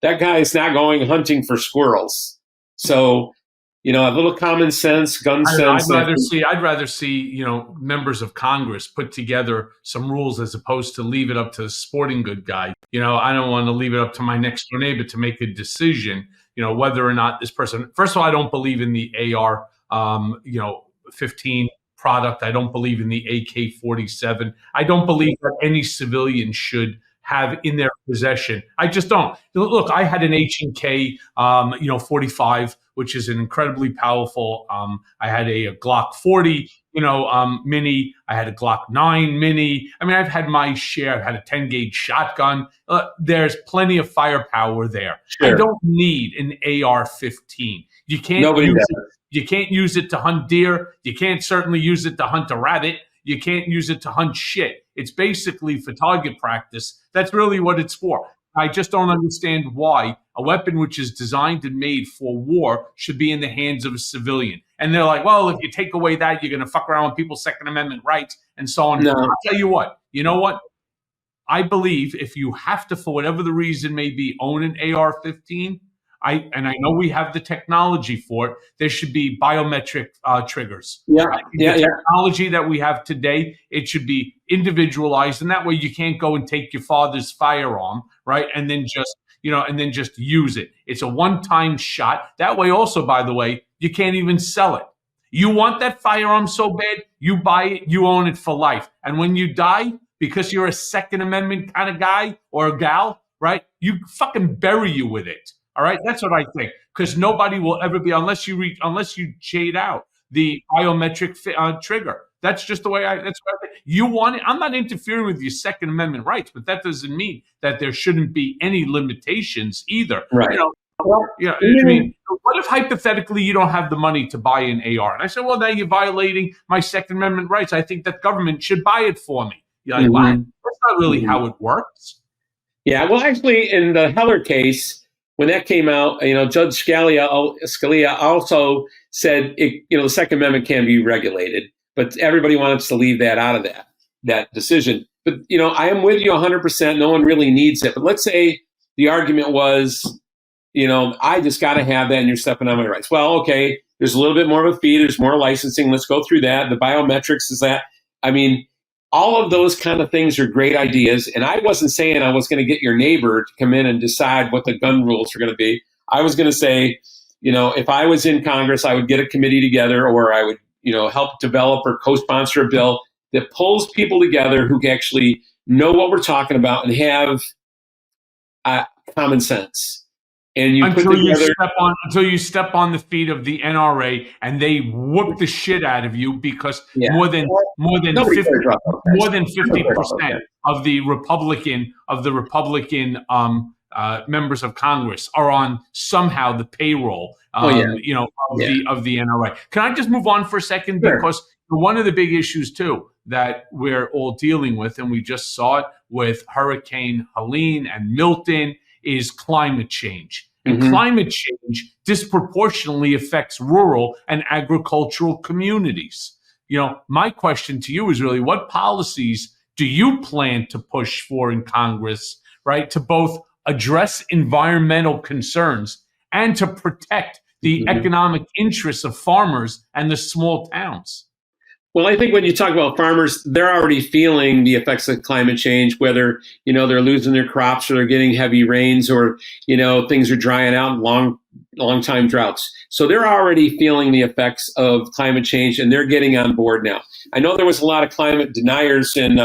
That guy is not going hunting for squirrels. So, a little common sense, gun sense. I'd rather see, members of Congress put together some rules as opposed to leave it up to the sporting good guy. I don't want to leave it up to my next door neighbor to make a decision, whether or not this person. First of all, I don't believe in the AR, 15 product. I don't believe in the AK-47. I don't believe that any civilian should have in their possession. I just don't. Look, I had an H&K, 45, which is an incredibly powerful. I had a Glock 40, mini. I had a Glock 9 mini. I mean, I've had my share. I've had a 10 gauge shotgun. There's plenty of firepower there. Sure. I don't need an AR-15. You can't use it. You can't use it to hunt deer. You can't certainly use it to hunt a rabbit. You can't use it to hunt shit. It's basically for target practice. That's really what it's for. I just don't understand why a weapon which is designed and made for war should be in the hands of a civilian. And they're like, well, if you take away that, you're going to fuck around with people's Second Amendment rights and so on. No. I'll tell you what. You know what? I believe if you have to, for whatever the reason may be, own an AR-15, I know we have the technology for it. There should be biometric triggers. The technology that we have today, it should be individualized, and that way you can't go and take your father's firearm, right, and then just use it. It's a one-time shot. That way, also, by the way, you can't even sell it. You want that firearm so bad, you buy it, you own it for life, and when you die, because you're a Second Amendment kind of guy or a gal, right? You fucking bury you with it. All right, that's what I think, because nobody will ever be unless you shade out the biometric trigger. That's just the way that's what I think. You want it. I'm not interfering with your Second Amendment rights, but that doesn't mean that there shouldn't be any limitations either. Right. I mean, what if hypothetically you don't have the money to buy an AR? And I said, well, now you're violating my Second Amendment rights. I think that government should buy it for me. You're like, what? That's not really how it works. Yeah. Well, actually, in the Heller case, when that came out, Judge Scalia also said, the Second Amendment can be regulated, but everybody wants to leave that out of that decision. But, I am with you 100%. No one really needs it. But let's say the argument was, I just got to have that and you're stepping on my rights. Well, okay, there's a little bit more of a fee. There's more licensing. Let's go through that. The biometrics is that. I mean, all of those kind of things are great ideas. And I wasn't saying I was going to get your neighbor to come in and decide what the gun rules are going to be. I was going to say, if I was in Congress, I would get a committee together, or I would, help develop or co-sponsor a bill that pulls people together who actually know what we're talking about and have common sense. And you until you step on the feet of the NRA and they whoop the shit out of you because more than 50% of the Republican members of Congress are on somehow the payroll of the NRA. Can I just move on for a second? Sure. Because one of the big issues too that we're all dealing with, and we just saw it with Hurricane Helene and Milton, is climate change. And climate change disproportionately affects rural and agricultural communities. My question to you is really, what policies do you plan to push for in Congress, right, to both address environmental concerns and to protect the economic interests of farmers and the small towns? Well, I think when you talk about farmers, they're already feeling the effects of climate change, whether, they're losing their crops or they're getting heavy rains or, things are drying out, long time droughts. So they're already feeling the effects of climate change and they're getting on board now. I know there was a lot of climate deniers and,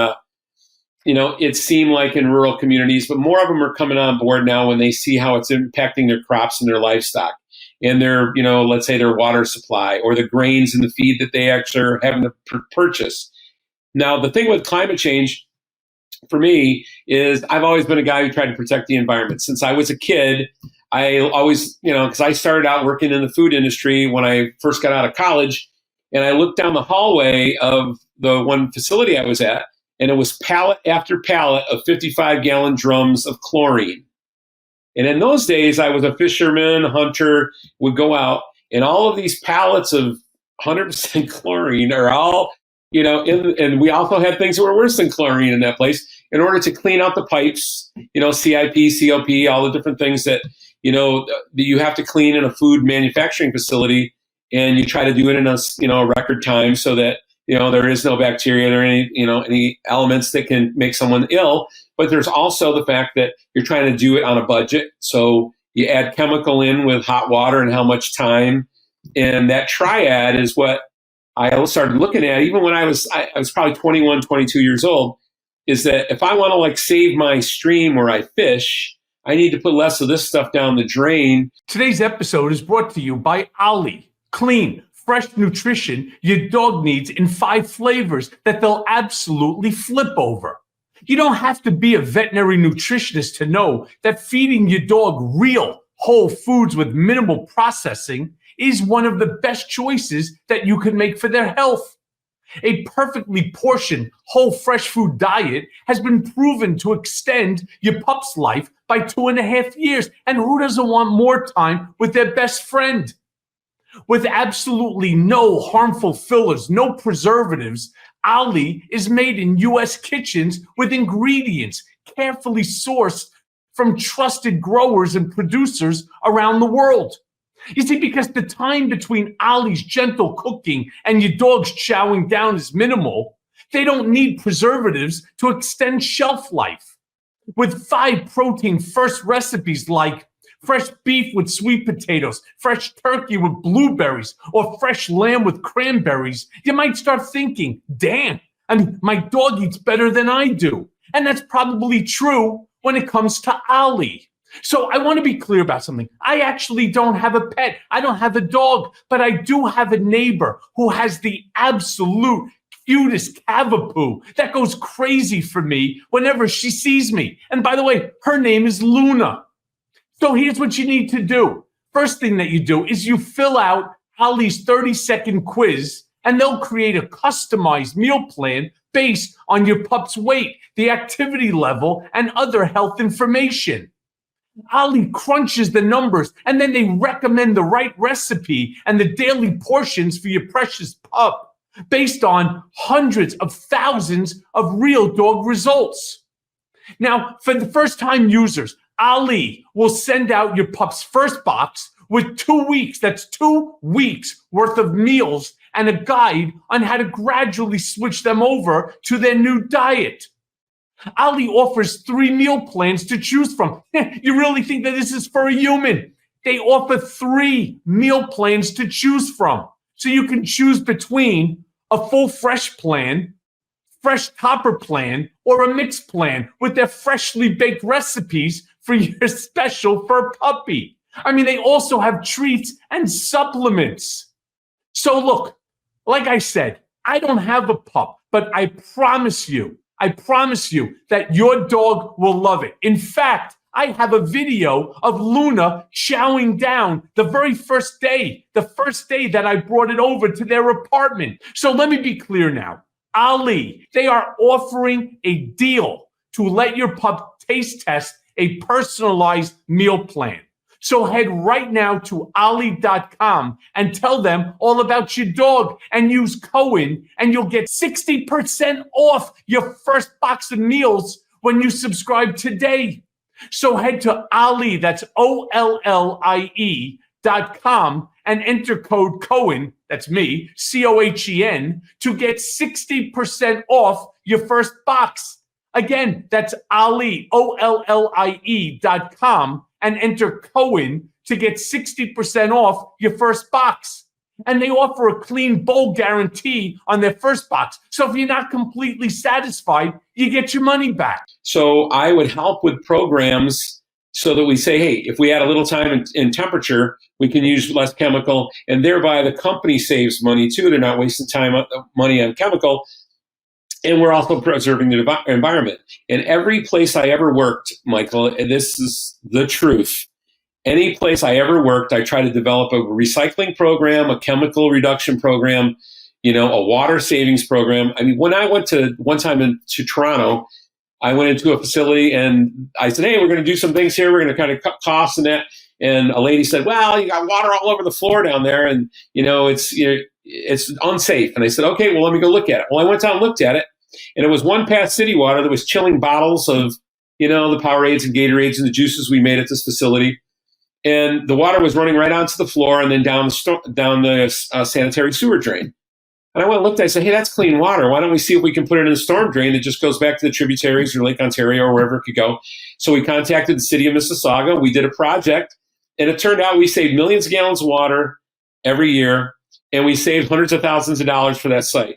it seemed like in rural communities, but more of them are coming on board now when they see how it's impacting their crops and their livestock. And their, let's say their water supply or the grains and the feed that they actually are having to purchase. Now, the thing with climate change for me is I've always been a guy who tried to protect the environment. Since I was a kid, I always, because I started out working in the food industry when I first got out of college, and I looked down the hallway of the one facility I was at, and it was pallet after pallet of 55-gallon drums of chlorine. And in those days, I was a fisherman, hunter, would go out, and all of these pallets of 100% chlorine are all, and we also had things that were worse than chlorine in that place in order to clean out the pipes, CIP, COP, all the different things that, that you have to clean in a food manufacturing facility. and you try to do it in a record time so that there is no bacteria or any elements that can make someone ill. But there's also the fact that you're trying to do it on a budget. So you add chemical in with hot water and how much time. And that triad is what I started looking at even when I was probably 21, 22 years old, is that if I want to save my stream where I fish, I need to put less of this stuff down the drain. Today's episode is brought to you by Ollie. Clean, fresh nutrition your dog needs in 5 flavors that they'll absolutely flip over. You don't have to be a veterinary nutritionist to know that feeding your dog real, whole foods with minimal processing is one of the best choices that you can make for their health. A perfectly portioned, whole fresh food diet has been proven to extend your pup's life by 2.5 years. And who doesn't want more time with their best friend? With absolutely no harmful fillers, no preservatives, Ollie is made in U.S. kitchens with ingredients carefully sourced from trusted growers and producers around the world. You see, because the time between Ollie's gentle cooking and your dog's chowing down is minimal, they don't need preservatives to extend shelf life. With 5 protein first recipes like fresh beef with sweet potatoes, fresh turkey with blueberries, or fresh lamb with cranberries, you might start thinking, damn, my dog eats better than I do. And that's probably true when it comes to Ollie. So I want to be clear about something. I actually don't have a pet. I don't have a dog, but I do have a neighbor who has the absolute cutest cavapoo that goes crazy for me whenever she sees me. And by the way, her name is Luna. So here's what you need to do. First thing that you do is you fill out Ollie's 30-second quiz, and they'll create a customized meal plan based on your pup's weight, the activity level, and other health information. Ollie crunches the numbers, and then they recommend the right recipe and the daily portions for your precious pup based on hundreds of thousands of real dog results. Now, for the first-time users, Ollie will send out your pup's first box with 2 weeks. That's 2 weeks worth of meals and a guide on how to gradually switch them over to their new diet. Ollie offers 3 meal plans to choose from. You really think that this is for a human? They offer 3 meal plans to choose from. So you can choose between a full fresh plan, fresh topper plan, or a mixed plan with their freshly baked recipes for your special fur puppy. They also have treats and supplements. So look, like I said, I don't have a pup, but I promise you that your dog will love it. In fact, I have a video of Luna chowing down the very first day that I brought it over to their apartment. So let me be clear now. Ollie, they are offering a deal to let your pup taste test a personalized meal plan. So head right now to Ollie.com and tell them all about your dog and use Cohen, and you'll get 60% off your first box of meals when you subscribe today. So head to Ollie, that's OLLIE.com, and enter code Cohen, that's me, COHEN, to get 60% off your first box. Again, that's Ollie, OLLIE.com, and enter Cohen to get 60% off your first box. And they offer a clean bowl guarantee on their first box. So if you're not completely satisfied, you get your money back. So I would help with programs so that we say, hey, if we add a little time in temperature, we can use less chemical, and thereby the company saves money too. They're not wasting money on chemical. And we're also preserving the environment. In every place I ever worked, Michael, and this is the truth, any place I ever worked, I tried to develop a recycling program, a chemical reduction program, a water savings program. When I went to one time to Toronto, I went into a facility and I said, hey, we're going to do some things here. We're going to kind of cut costs and that. And a lady said, well, you got water all over the floor down there, and it's unsafe. And I said, okay, well, let me go look at it. Well, I went down and looked at it, and it was one Path City water that was chilling bottles of, the Powerades and Gatorades and the juices we made at this facility. and the water was running right onto the floor and then down the sanitary sewer drain. And I went and looked, I said, hey, that's clean water. Why don't we see if we can put it in a storm drain that just goes back to the tributaries or Lake Ontario or wherever it could go. So we contacted the city of Mississauga. We did a project, and it turned out we saved millions of gallons of water every year, and we saved hundreds of thousands of dollars for that site.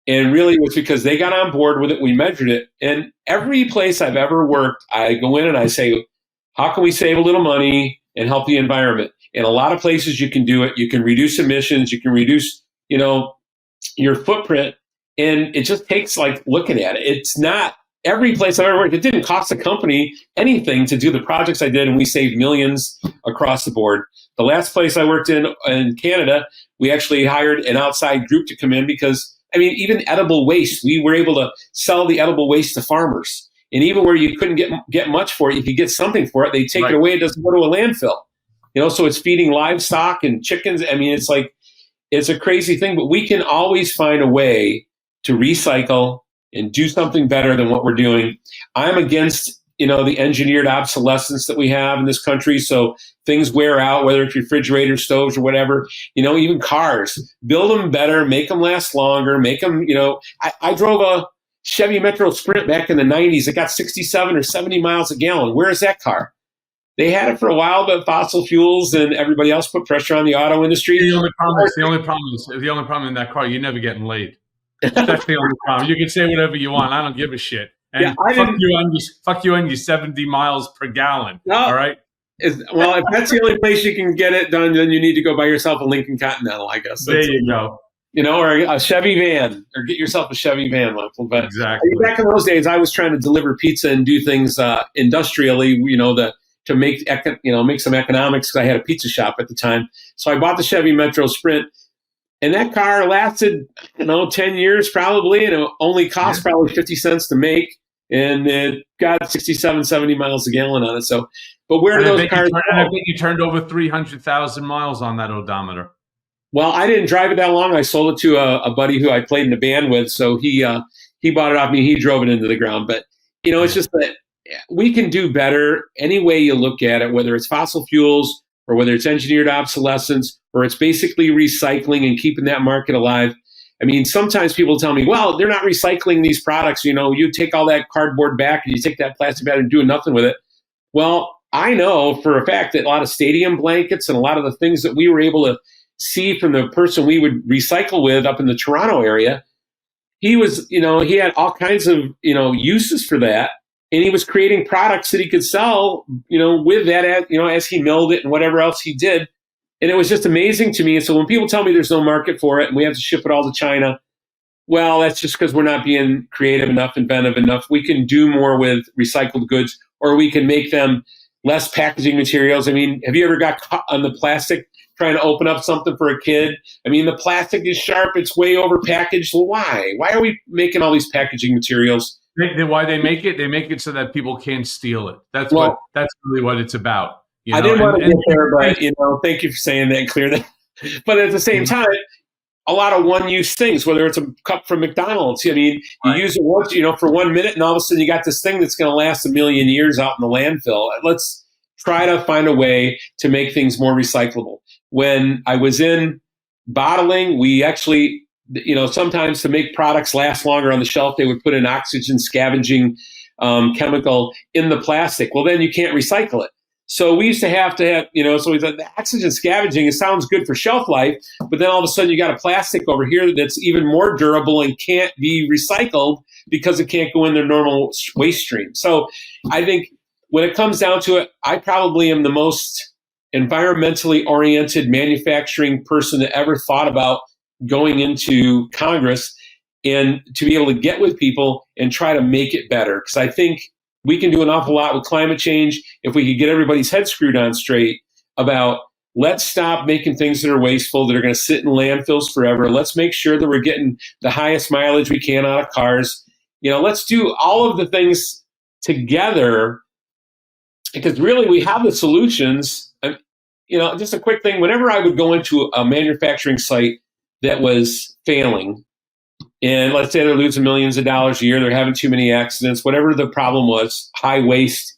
And really it was because they got on board with it. We measured it. And every place I've ever worked, I go in and I say, how can we save a little money and help the environment? In a lot of places you can do it. You can reduce emissions. You can reduce, your footprint. And it just takes looking at it. It's not every place I've ever worked. It didn't cost the company anything to do the projects I did, and we saved millions across the board. The last place I worked in Canada, we actually hired an outside group to come in because, even edible waste, we were able to sell the edible waste to farmers. And even where you couldn't get much for it, you could get something for it. They take it away. It doesn't go to a landfill. So it's feeding livestock and chickens. It's a crazy thing, but we can always find a way to recycle and do something better than what we're doing. I'm against, the engineered obsolescence that we have in this country. So things wear out, whether it's refrigerators, stoves, or whatever, even cars, build them better, make them last longer, make them, I drove a Chevy Metro Sprint back in the 90s. It got 67 or 70 miles a gallon. Where is that car? They had it for a while, but fossil fuels and everybody else put pressure on the auto industry. The only problem in that car, you're never getting laid. That's the only problem. You can say whatever you want. I don't give a shit. And fuck you on your 70 miles per gallon. No. All right. Well, if that's the only place you can get it done, then you need to go buy yourself a Lincoln Continental, I guess. There you go. Or a Chevy van, or get yourself a Chevy van, Michael. But exactly. Back in those days, I was trying to deliver pizza and do things industrially, to make some economics, because I had a pizza shop at the time. So I bought the Chevy Metro Sprint, and that car lasted, 10 years probably, and it only cost probably 50 cents to make, and it got 67, 70 miles a gallon on it. So, but where do those cars go? I think you turned over 300,000 miles on that odometer. Well, I didn't drive it that long. I sold it to a buddy who I played in a band with, so he bought it off me. He drove it into the ground. But, it's just that we can do better any way you look at it, whether it's fossil fuels or whether it's engineered obsolescence or it's basically recycling and keeping that market alive. Sometimes people tell me, well, they're not recycling these products. You take all that cardboard back and you take that plastic back and do nothing with it. Well, I know for a fact that a lot of stadium blankets and a lot of the things that we were able to see from the person we would recycle with up in the Toronto area, he was, he had all kinds of, uses for that. And he was creating products that he could sell, with that, as he milled it and whatever else he did. And it was just amazing to me. And so when people tell me there's no market for it and we have to ship it all to China, well, that's just because we're not being creative enough, inventive enough. We can do more with recycled goods, or we can make them less packaging materials. Have you ever got caught on the plastic trying to open up something for a kid? The plastic is sharp. It's way over packaged. Well, why? Why are we making all these packaging materials? Why they make it? They make it so that people can't steal it. That's really what it's about. I didn't want to get there, but thank you for saying that and clear that. But at the same time, a lot of one-use things, whether it's a cup from McDonald's. You use it once, for 1 minute, and all of a sudden you got this thing that's going to last a million years out in the landfill. Let's try to find a way to make things more recyclable. When I was in bottling, we actually, sometimes to make products last longer on the shelf, they would put an oxygen scavenging chemical in the plastic. Well, then you can't recycle it. So we used to have, so we thought the oxygen scavenging, it sounds good for shelf life, but then all of a sudden you got a plastic over here that's even more durable and can't be recycled because it can't go in their normal waste stream. So I think when it comes down to it, I probably am the most environmentally oriented manufacturing person that ever thought about going into Congress and to be able to get with people and try to make it better. Because I think we can do an awful lot with climate change if we could get everybody's head screwed on straight about let's stop making things that are wasteful, that are going to sit in landfills forever. Let's make sure that we're getting the highest mileage we can out of cars. Let's do all of the things together, because really we have the solutions. Just a quick thing. Whenever I would go into a manufacturing site that was failing, and let's say they're losing millions of dollars a year, they're having too many accidents, whatever the problem was, high waste,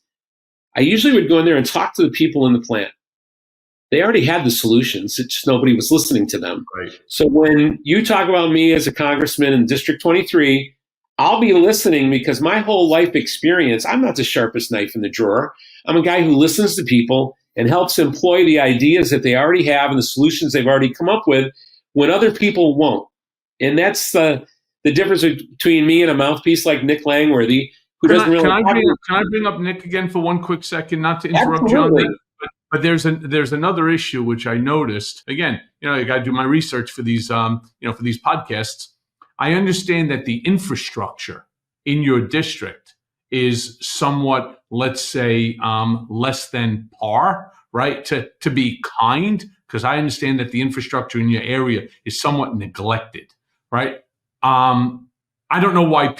I usually would go in there and talk to the people in the plant. they already had the solutions. It's just nobody was listening to them. Right. So when you talk about me as a congressman in District 23, I'll be listening because my whole life experience, I'm not the sharpest knife in the drawer. I'm a guy who listens to people and helps employ the ideas that they already have and the solutions they've already come up with when other people won't. And that's the difference between me and a mouthpiece like Nick Langworthy, who doesn't really. Can I bring up Nick again for one quick second? Not to interrupt you on that, but there's another issue which I noticed. Again, I got to do my research for these for these podcasts. I understand that the infrastructure in your district is somewhat, let's say, less than par, right? To be kind, because I understand that the infrastructure in your area is somewhat neglected, right? I don't know why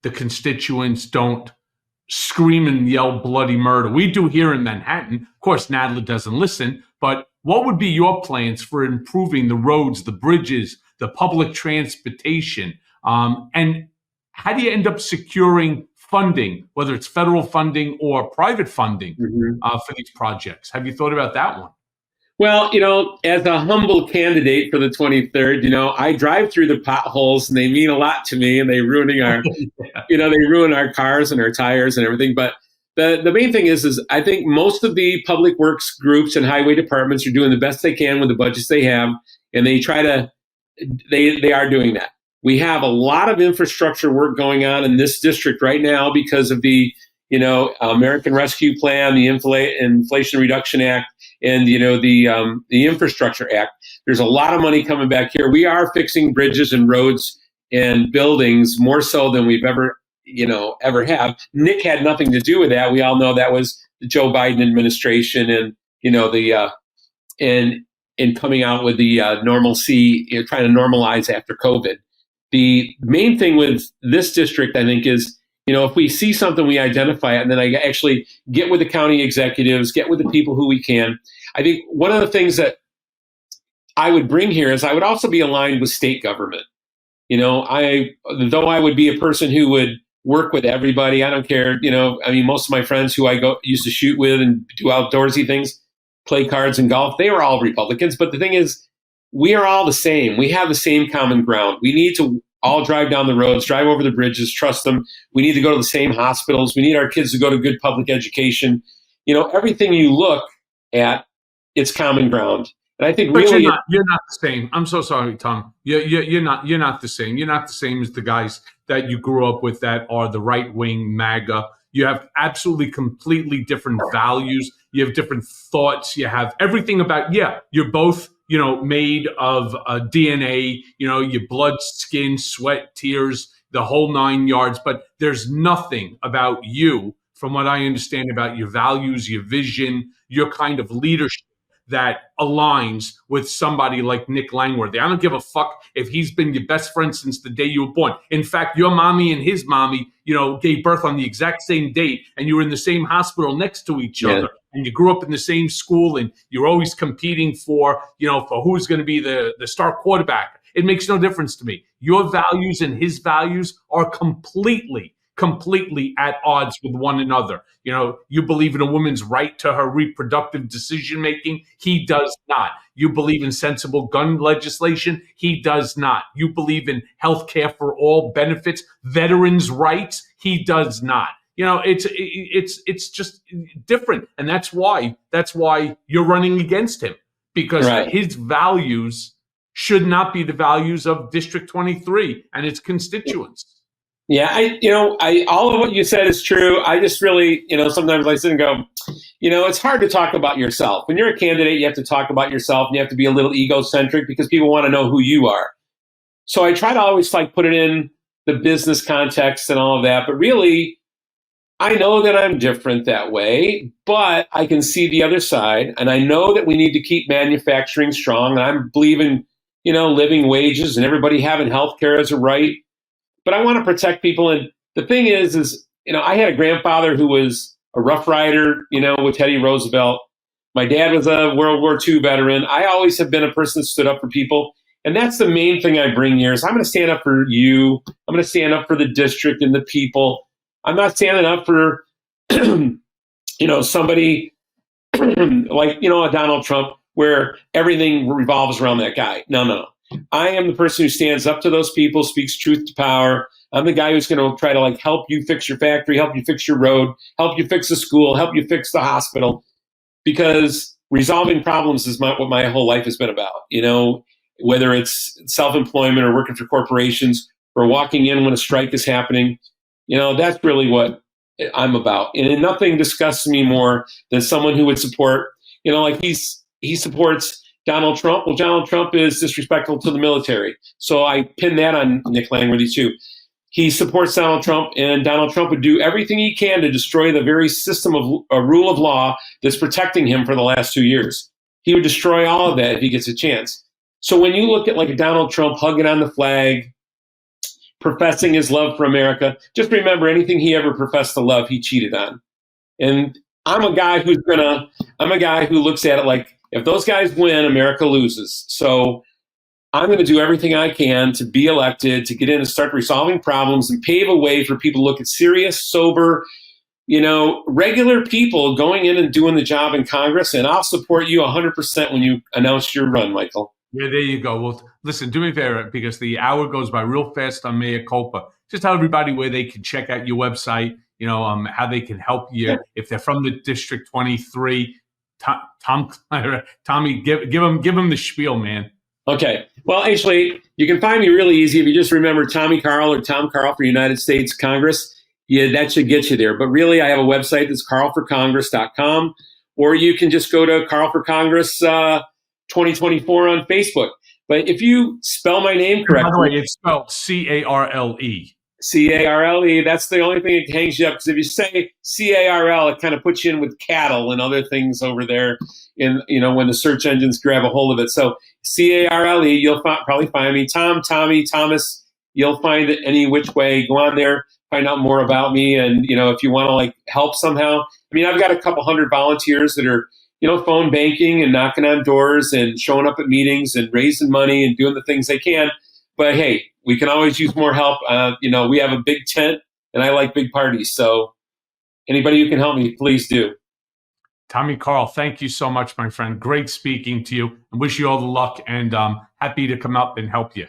the constituents, don't scream and yell bloody murder. We do here in Manhattan. Of course, Nadler doesn't listen, but what would be your plans for improving the roads, the bridges, the public transportation? And how do you end up securing funding, whether it's federal funding or private funding for these projects? Have you thought about that one? Well, as a humble candidate for the 23rd, I drive through the potholes and they mean a lot to me, and they ruining our, they ruin our cars and our tires and everything. But the main thing is I think most of the public works groups and highway departments are doing the best they can with the budgets they have, and they are doing that. We have a lot of infrastructure work going on in this district right now because of the, American Rescue Plan, the Inflation Reduction Act, and the Infrastructure Act. There's a lot of money coming back here. We are fixing bridges and roads and buildings more so than we've ever have. Nick had nothing to do with that. We all know that was the Joe Biden administration and and coming out with the normalcy, trying to normalize after COVID. The main thing with this district, I think, is if we see something, we identify it, and then I actually get with the county executives, get with the people who we can. I think one of the things that I would bring here is I would also be aligned with state government. Though I would be a person who would work with everybody, I don't care. Most of my friends who I used to shoot with and do outdoorsy things, play cards and golf, they were all Republicans. But the thing is, we are all the same. We have the same common ground. We need to all drive down the roads, drive over the bridges, trust them. We need to go to the same hospitals. We need our kids to go to good public education. Everything you look at, it's common ground. And I think but really you're not the same. I'm so sorry, Tom. You're not the same. You're not the same as the guys that you grew up with that are the right wing MAGA. You have absolutely completely different values. You have different thoughts. You have everything about, you're both, made of DNA, your blood, skin, sweat, tears, the whole 9 yards. But there's nothing about you, from what I understand about your values, your vision, your kind of leadership, that aligns with somebody like Nick Langworthy. I don't give a fuck if he's been your best friend since the day you were born. In fact, your mommy and his mommy, gave birth on the exact same date, and you were in the same hospital next to each other, and you grew up in the same school, and you're always competing for who's going to be the star quarterback. It makes no difference to me. Your values and his values are completely at odds with one another. You believe in a woman's right to her reproductive decision making. He does not. You believe in sensible gun legislation. He does not. You believe in health care for all benefits, veterans' rights. He does not. It's just different, and that's why you're running against him, because his values should not be the values of District 23 and its constituents. Yeah, I all of what you said is true. I just really, sometimes I sit and go, it's hard to talk about yourself. When you're a candidate, you have to talk about yourself, and you have to be a little egocentric because people want to know who you are. So I try to always put it in the business context and all of that. But really, I know that I'm different that way, but I can see the other side, and I know that we need to keep manufacturing strong. And I believe in, living wages and everybody having health care as a right. But I want to protect people. And the thing is, I had a grandfather who was a Rough Rider, with Teddy Roosevelt. My dad was a World War II veteran. I always have been a person that stood up for people. And that's the main thing I bring here is I'm going to stand up for you. I'm going to stand up for the district and the people. I'm not standing up for, somebody like, a Donald Trump where everything revolves around that guy. No. I am the person who stands up to those people, speaks truth to power. I'm the guy who's going to try to help you fix your factory, help you fix your road, help you fix the school, help you fix the hospital, because resolving problems is what my whole life has been about. Whether it's self-employment or working for corporations or walking in when a strike is happening, that's really what I'm about. And nothing disgusts me more than someone who would support, he supports Donald Trump. Well, Donald Trump is disrespectful to the military. So I pin that on Nick Langworthy too. He supports Donald Trump, and Donald Trump would do everything he can to destroy the very system of rule of law that's protecting him for the last 2 years. He would destroy all of that if he gets a chance. So when you look at a Donald Trump hugging on the flag, professing his love for America, just remember anything he ever professed to love, he cheated on. And I'm a guy who looks at it if those guys win, America loses. So I'm going to do everything I can to be elected, to get in and start resolving problems and pave a way for people to look at serious, sober, regular people going in and doing the job in Congress. And I'll support you 100% when you announce your run, Michael. Yeah, there you go. Well, listen, do me a favor, because the hour goes by real fast on Mea Culpa. Just tell everybody where they can check out your website, how they can help you. If they're from the District 23, Tommy, give them the spiel, man. Okay. Well, actually, you can find me really easy if you just remember Tommy Carle or Tom Carle for United States Congress. Yeah, that should get you there. But really, I have a website that's carleforcongress.com, or you can just go to Carle for Congress 2024 on Facebook. But if you spell my name correctly, by the way, it's spelled Carle. Carle. That's the only thing that hangs you up, because if you say Carl, it kind of puts you in with cattle and other things over there. When the search engines grab a hold of it. So Carle, you'll probably find me. Tommy, Thomas, you'll find it any which way. Go on there, find out more about me, and if you want to help somehow. I've got a couple hundred volunteers that are phone banking and knocking on doors and showing up at meetings and raising money and doing the things they can. But hey, we can always use more help. We have a big tent, and I like big parties. So anybody who can help me, please do. Tommy Carle, thank you so much, my friend. Great speaking to you. I wish you all the luck, and happy to come up and help you.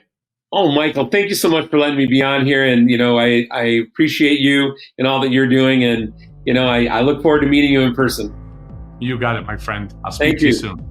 Oh, Michael, thank you so much for letting me be on here. And, I appreciate you and all that you're doing. And, I look forward to meeting you in person. You got it, my friend. I'll speak to you soon.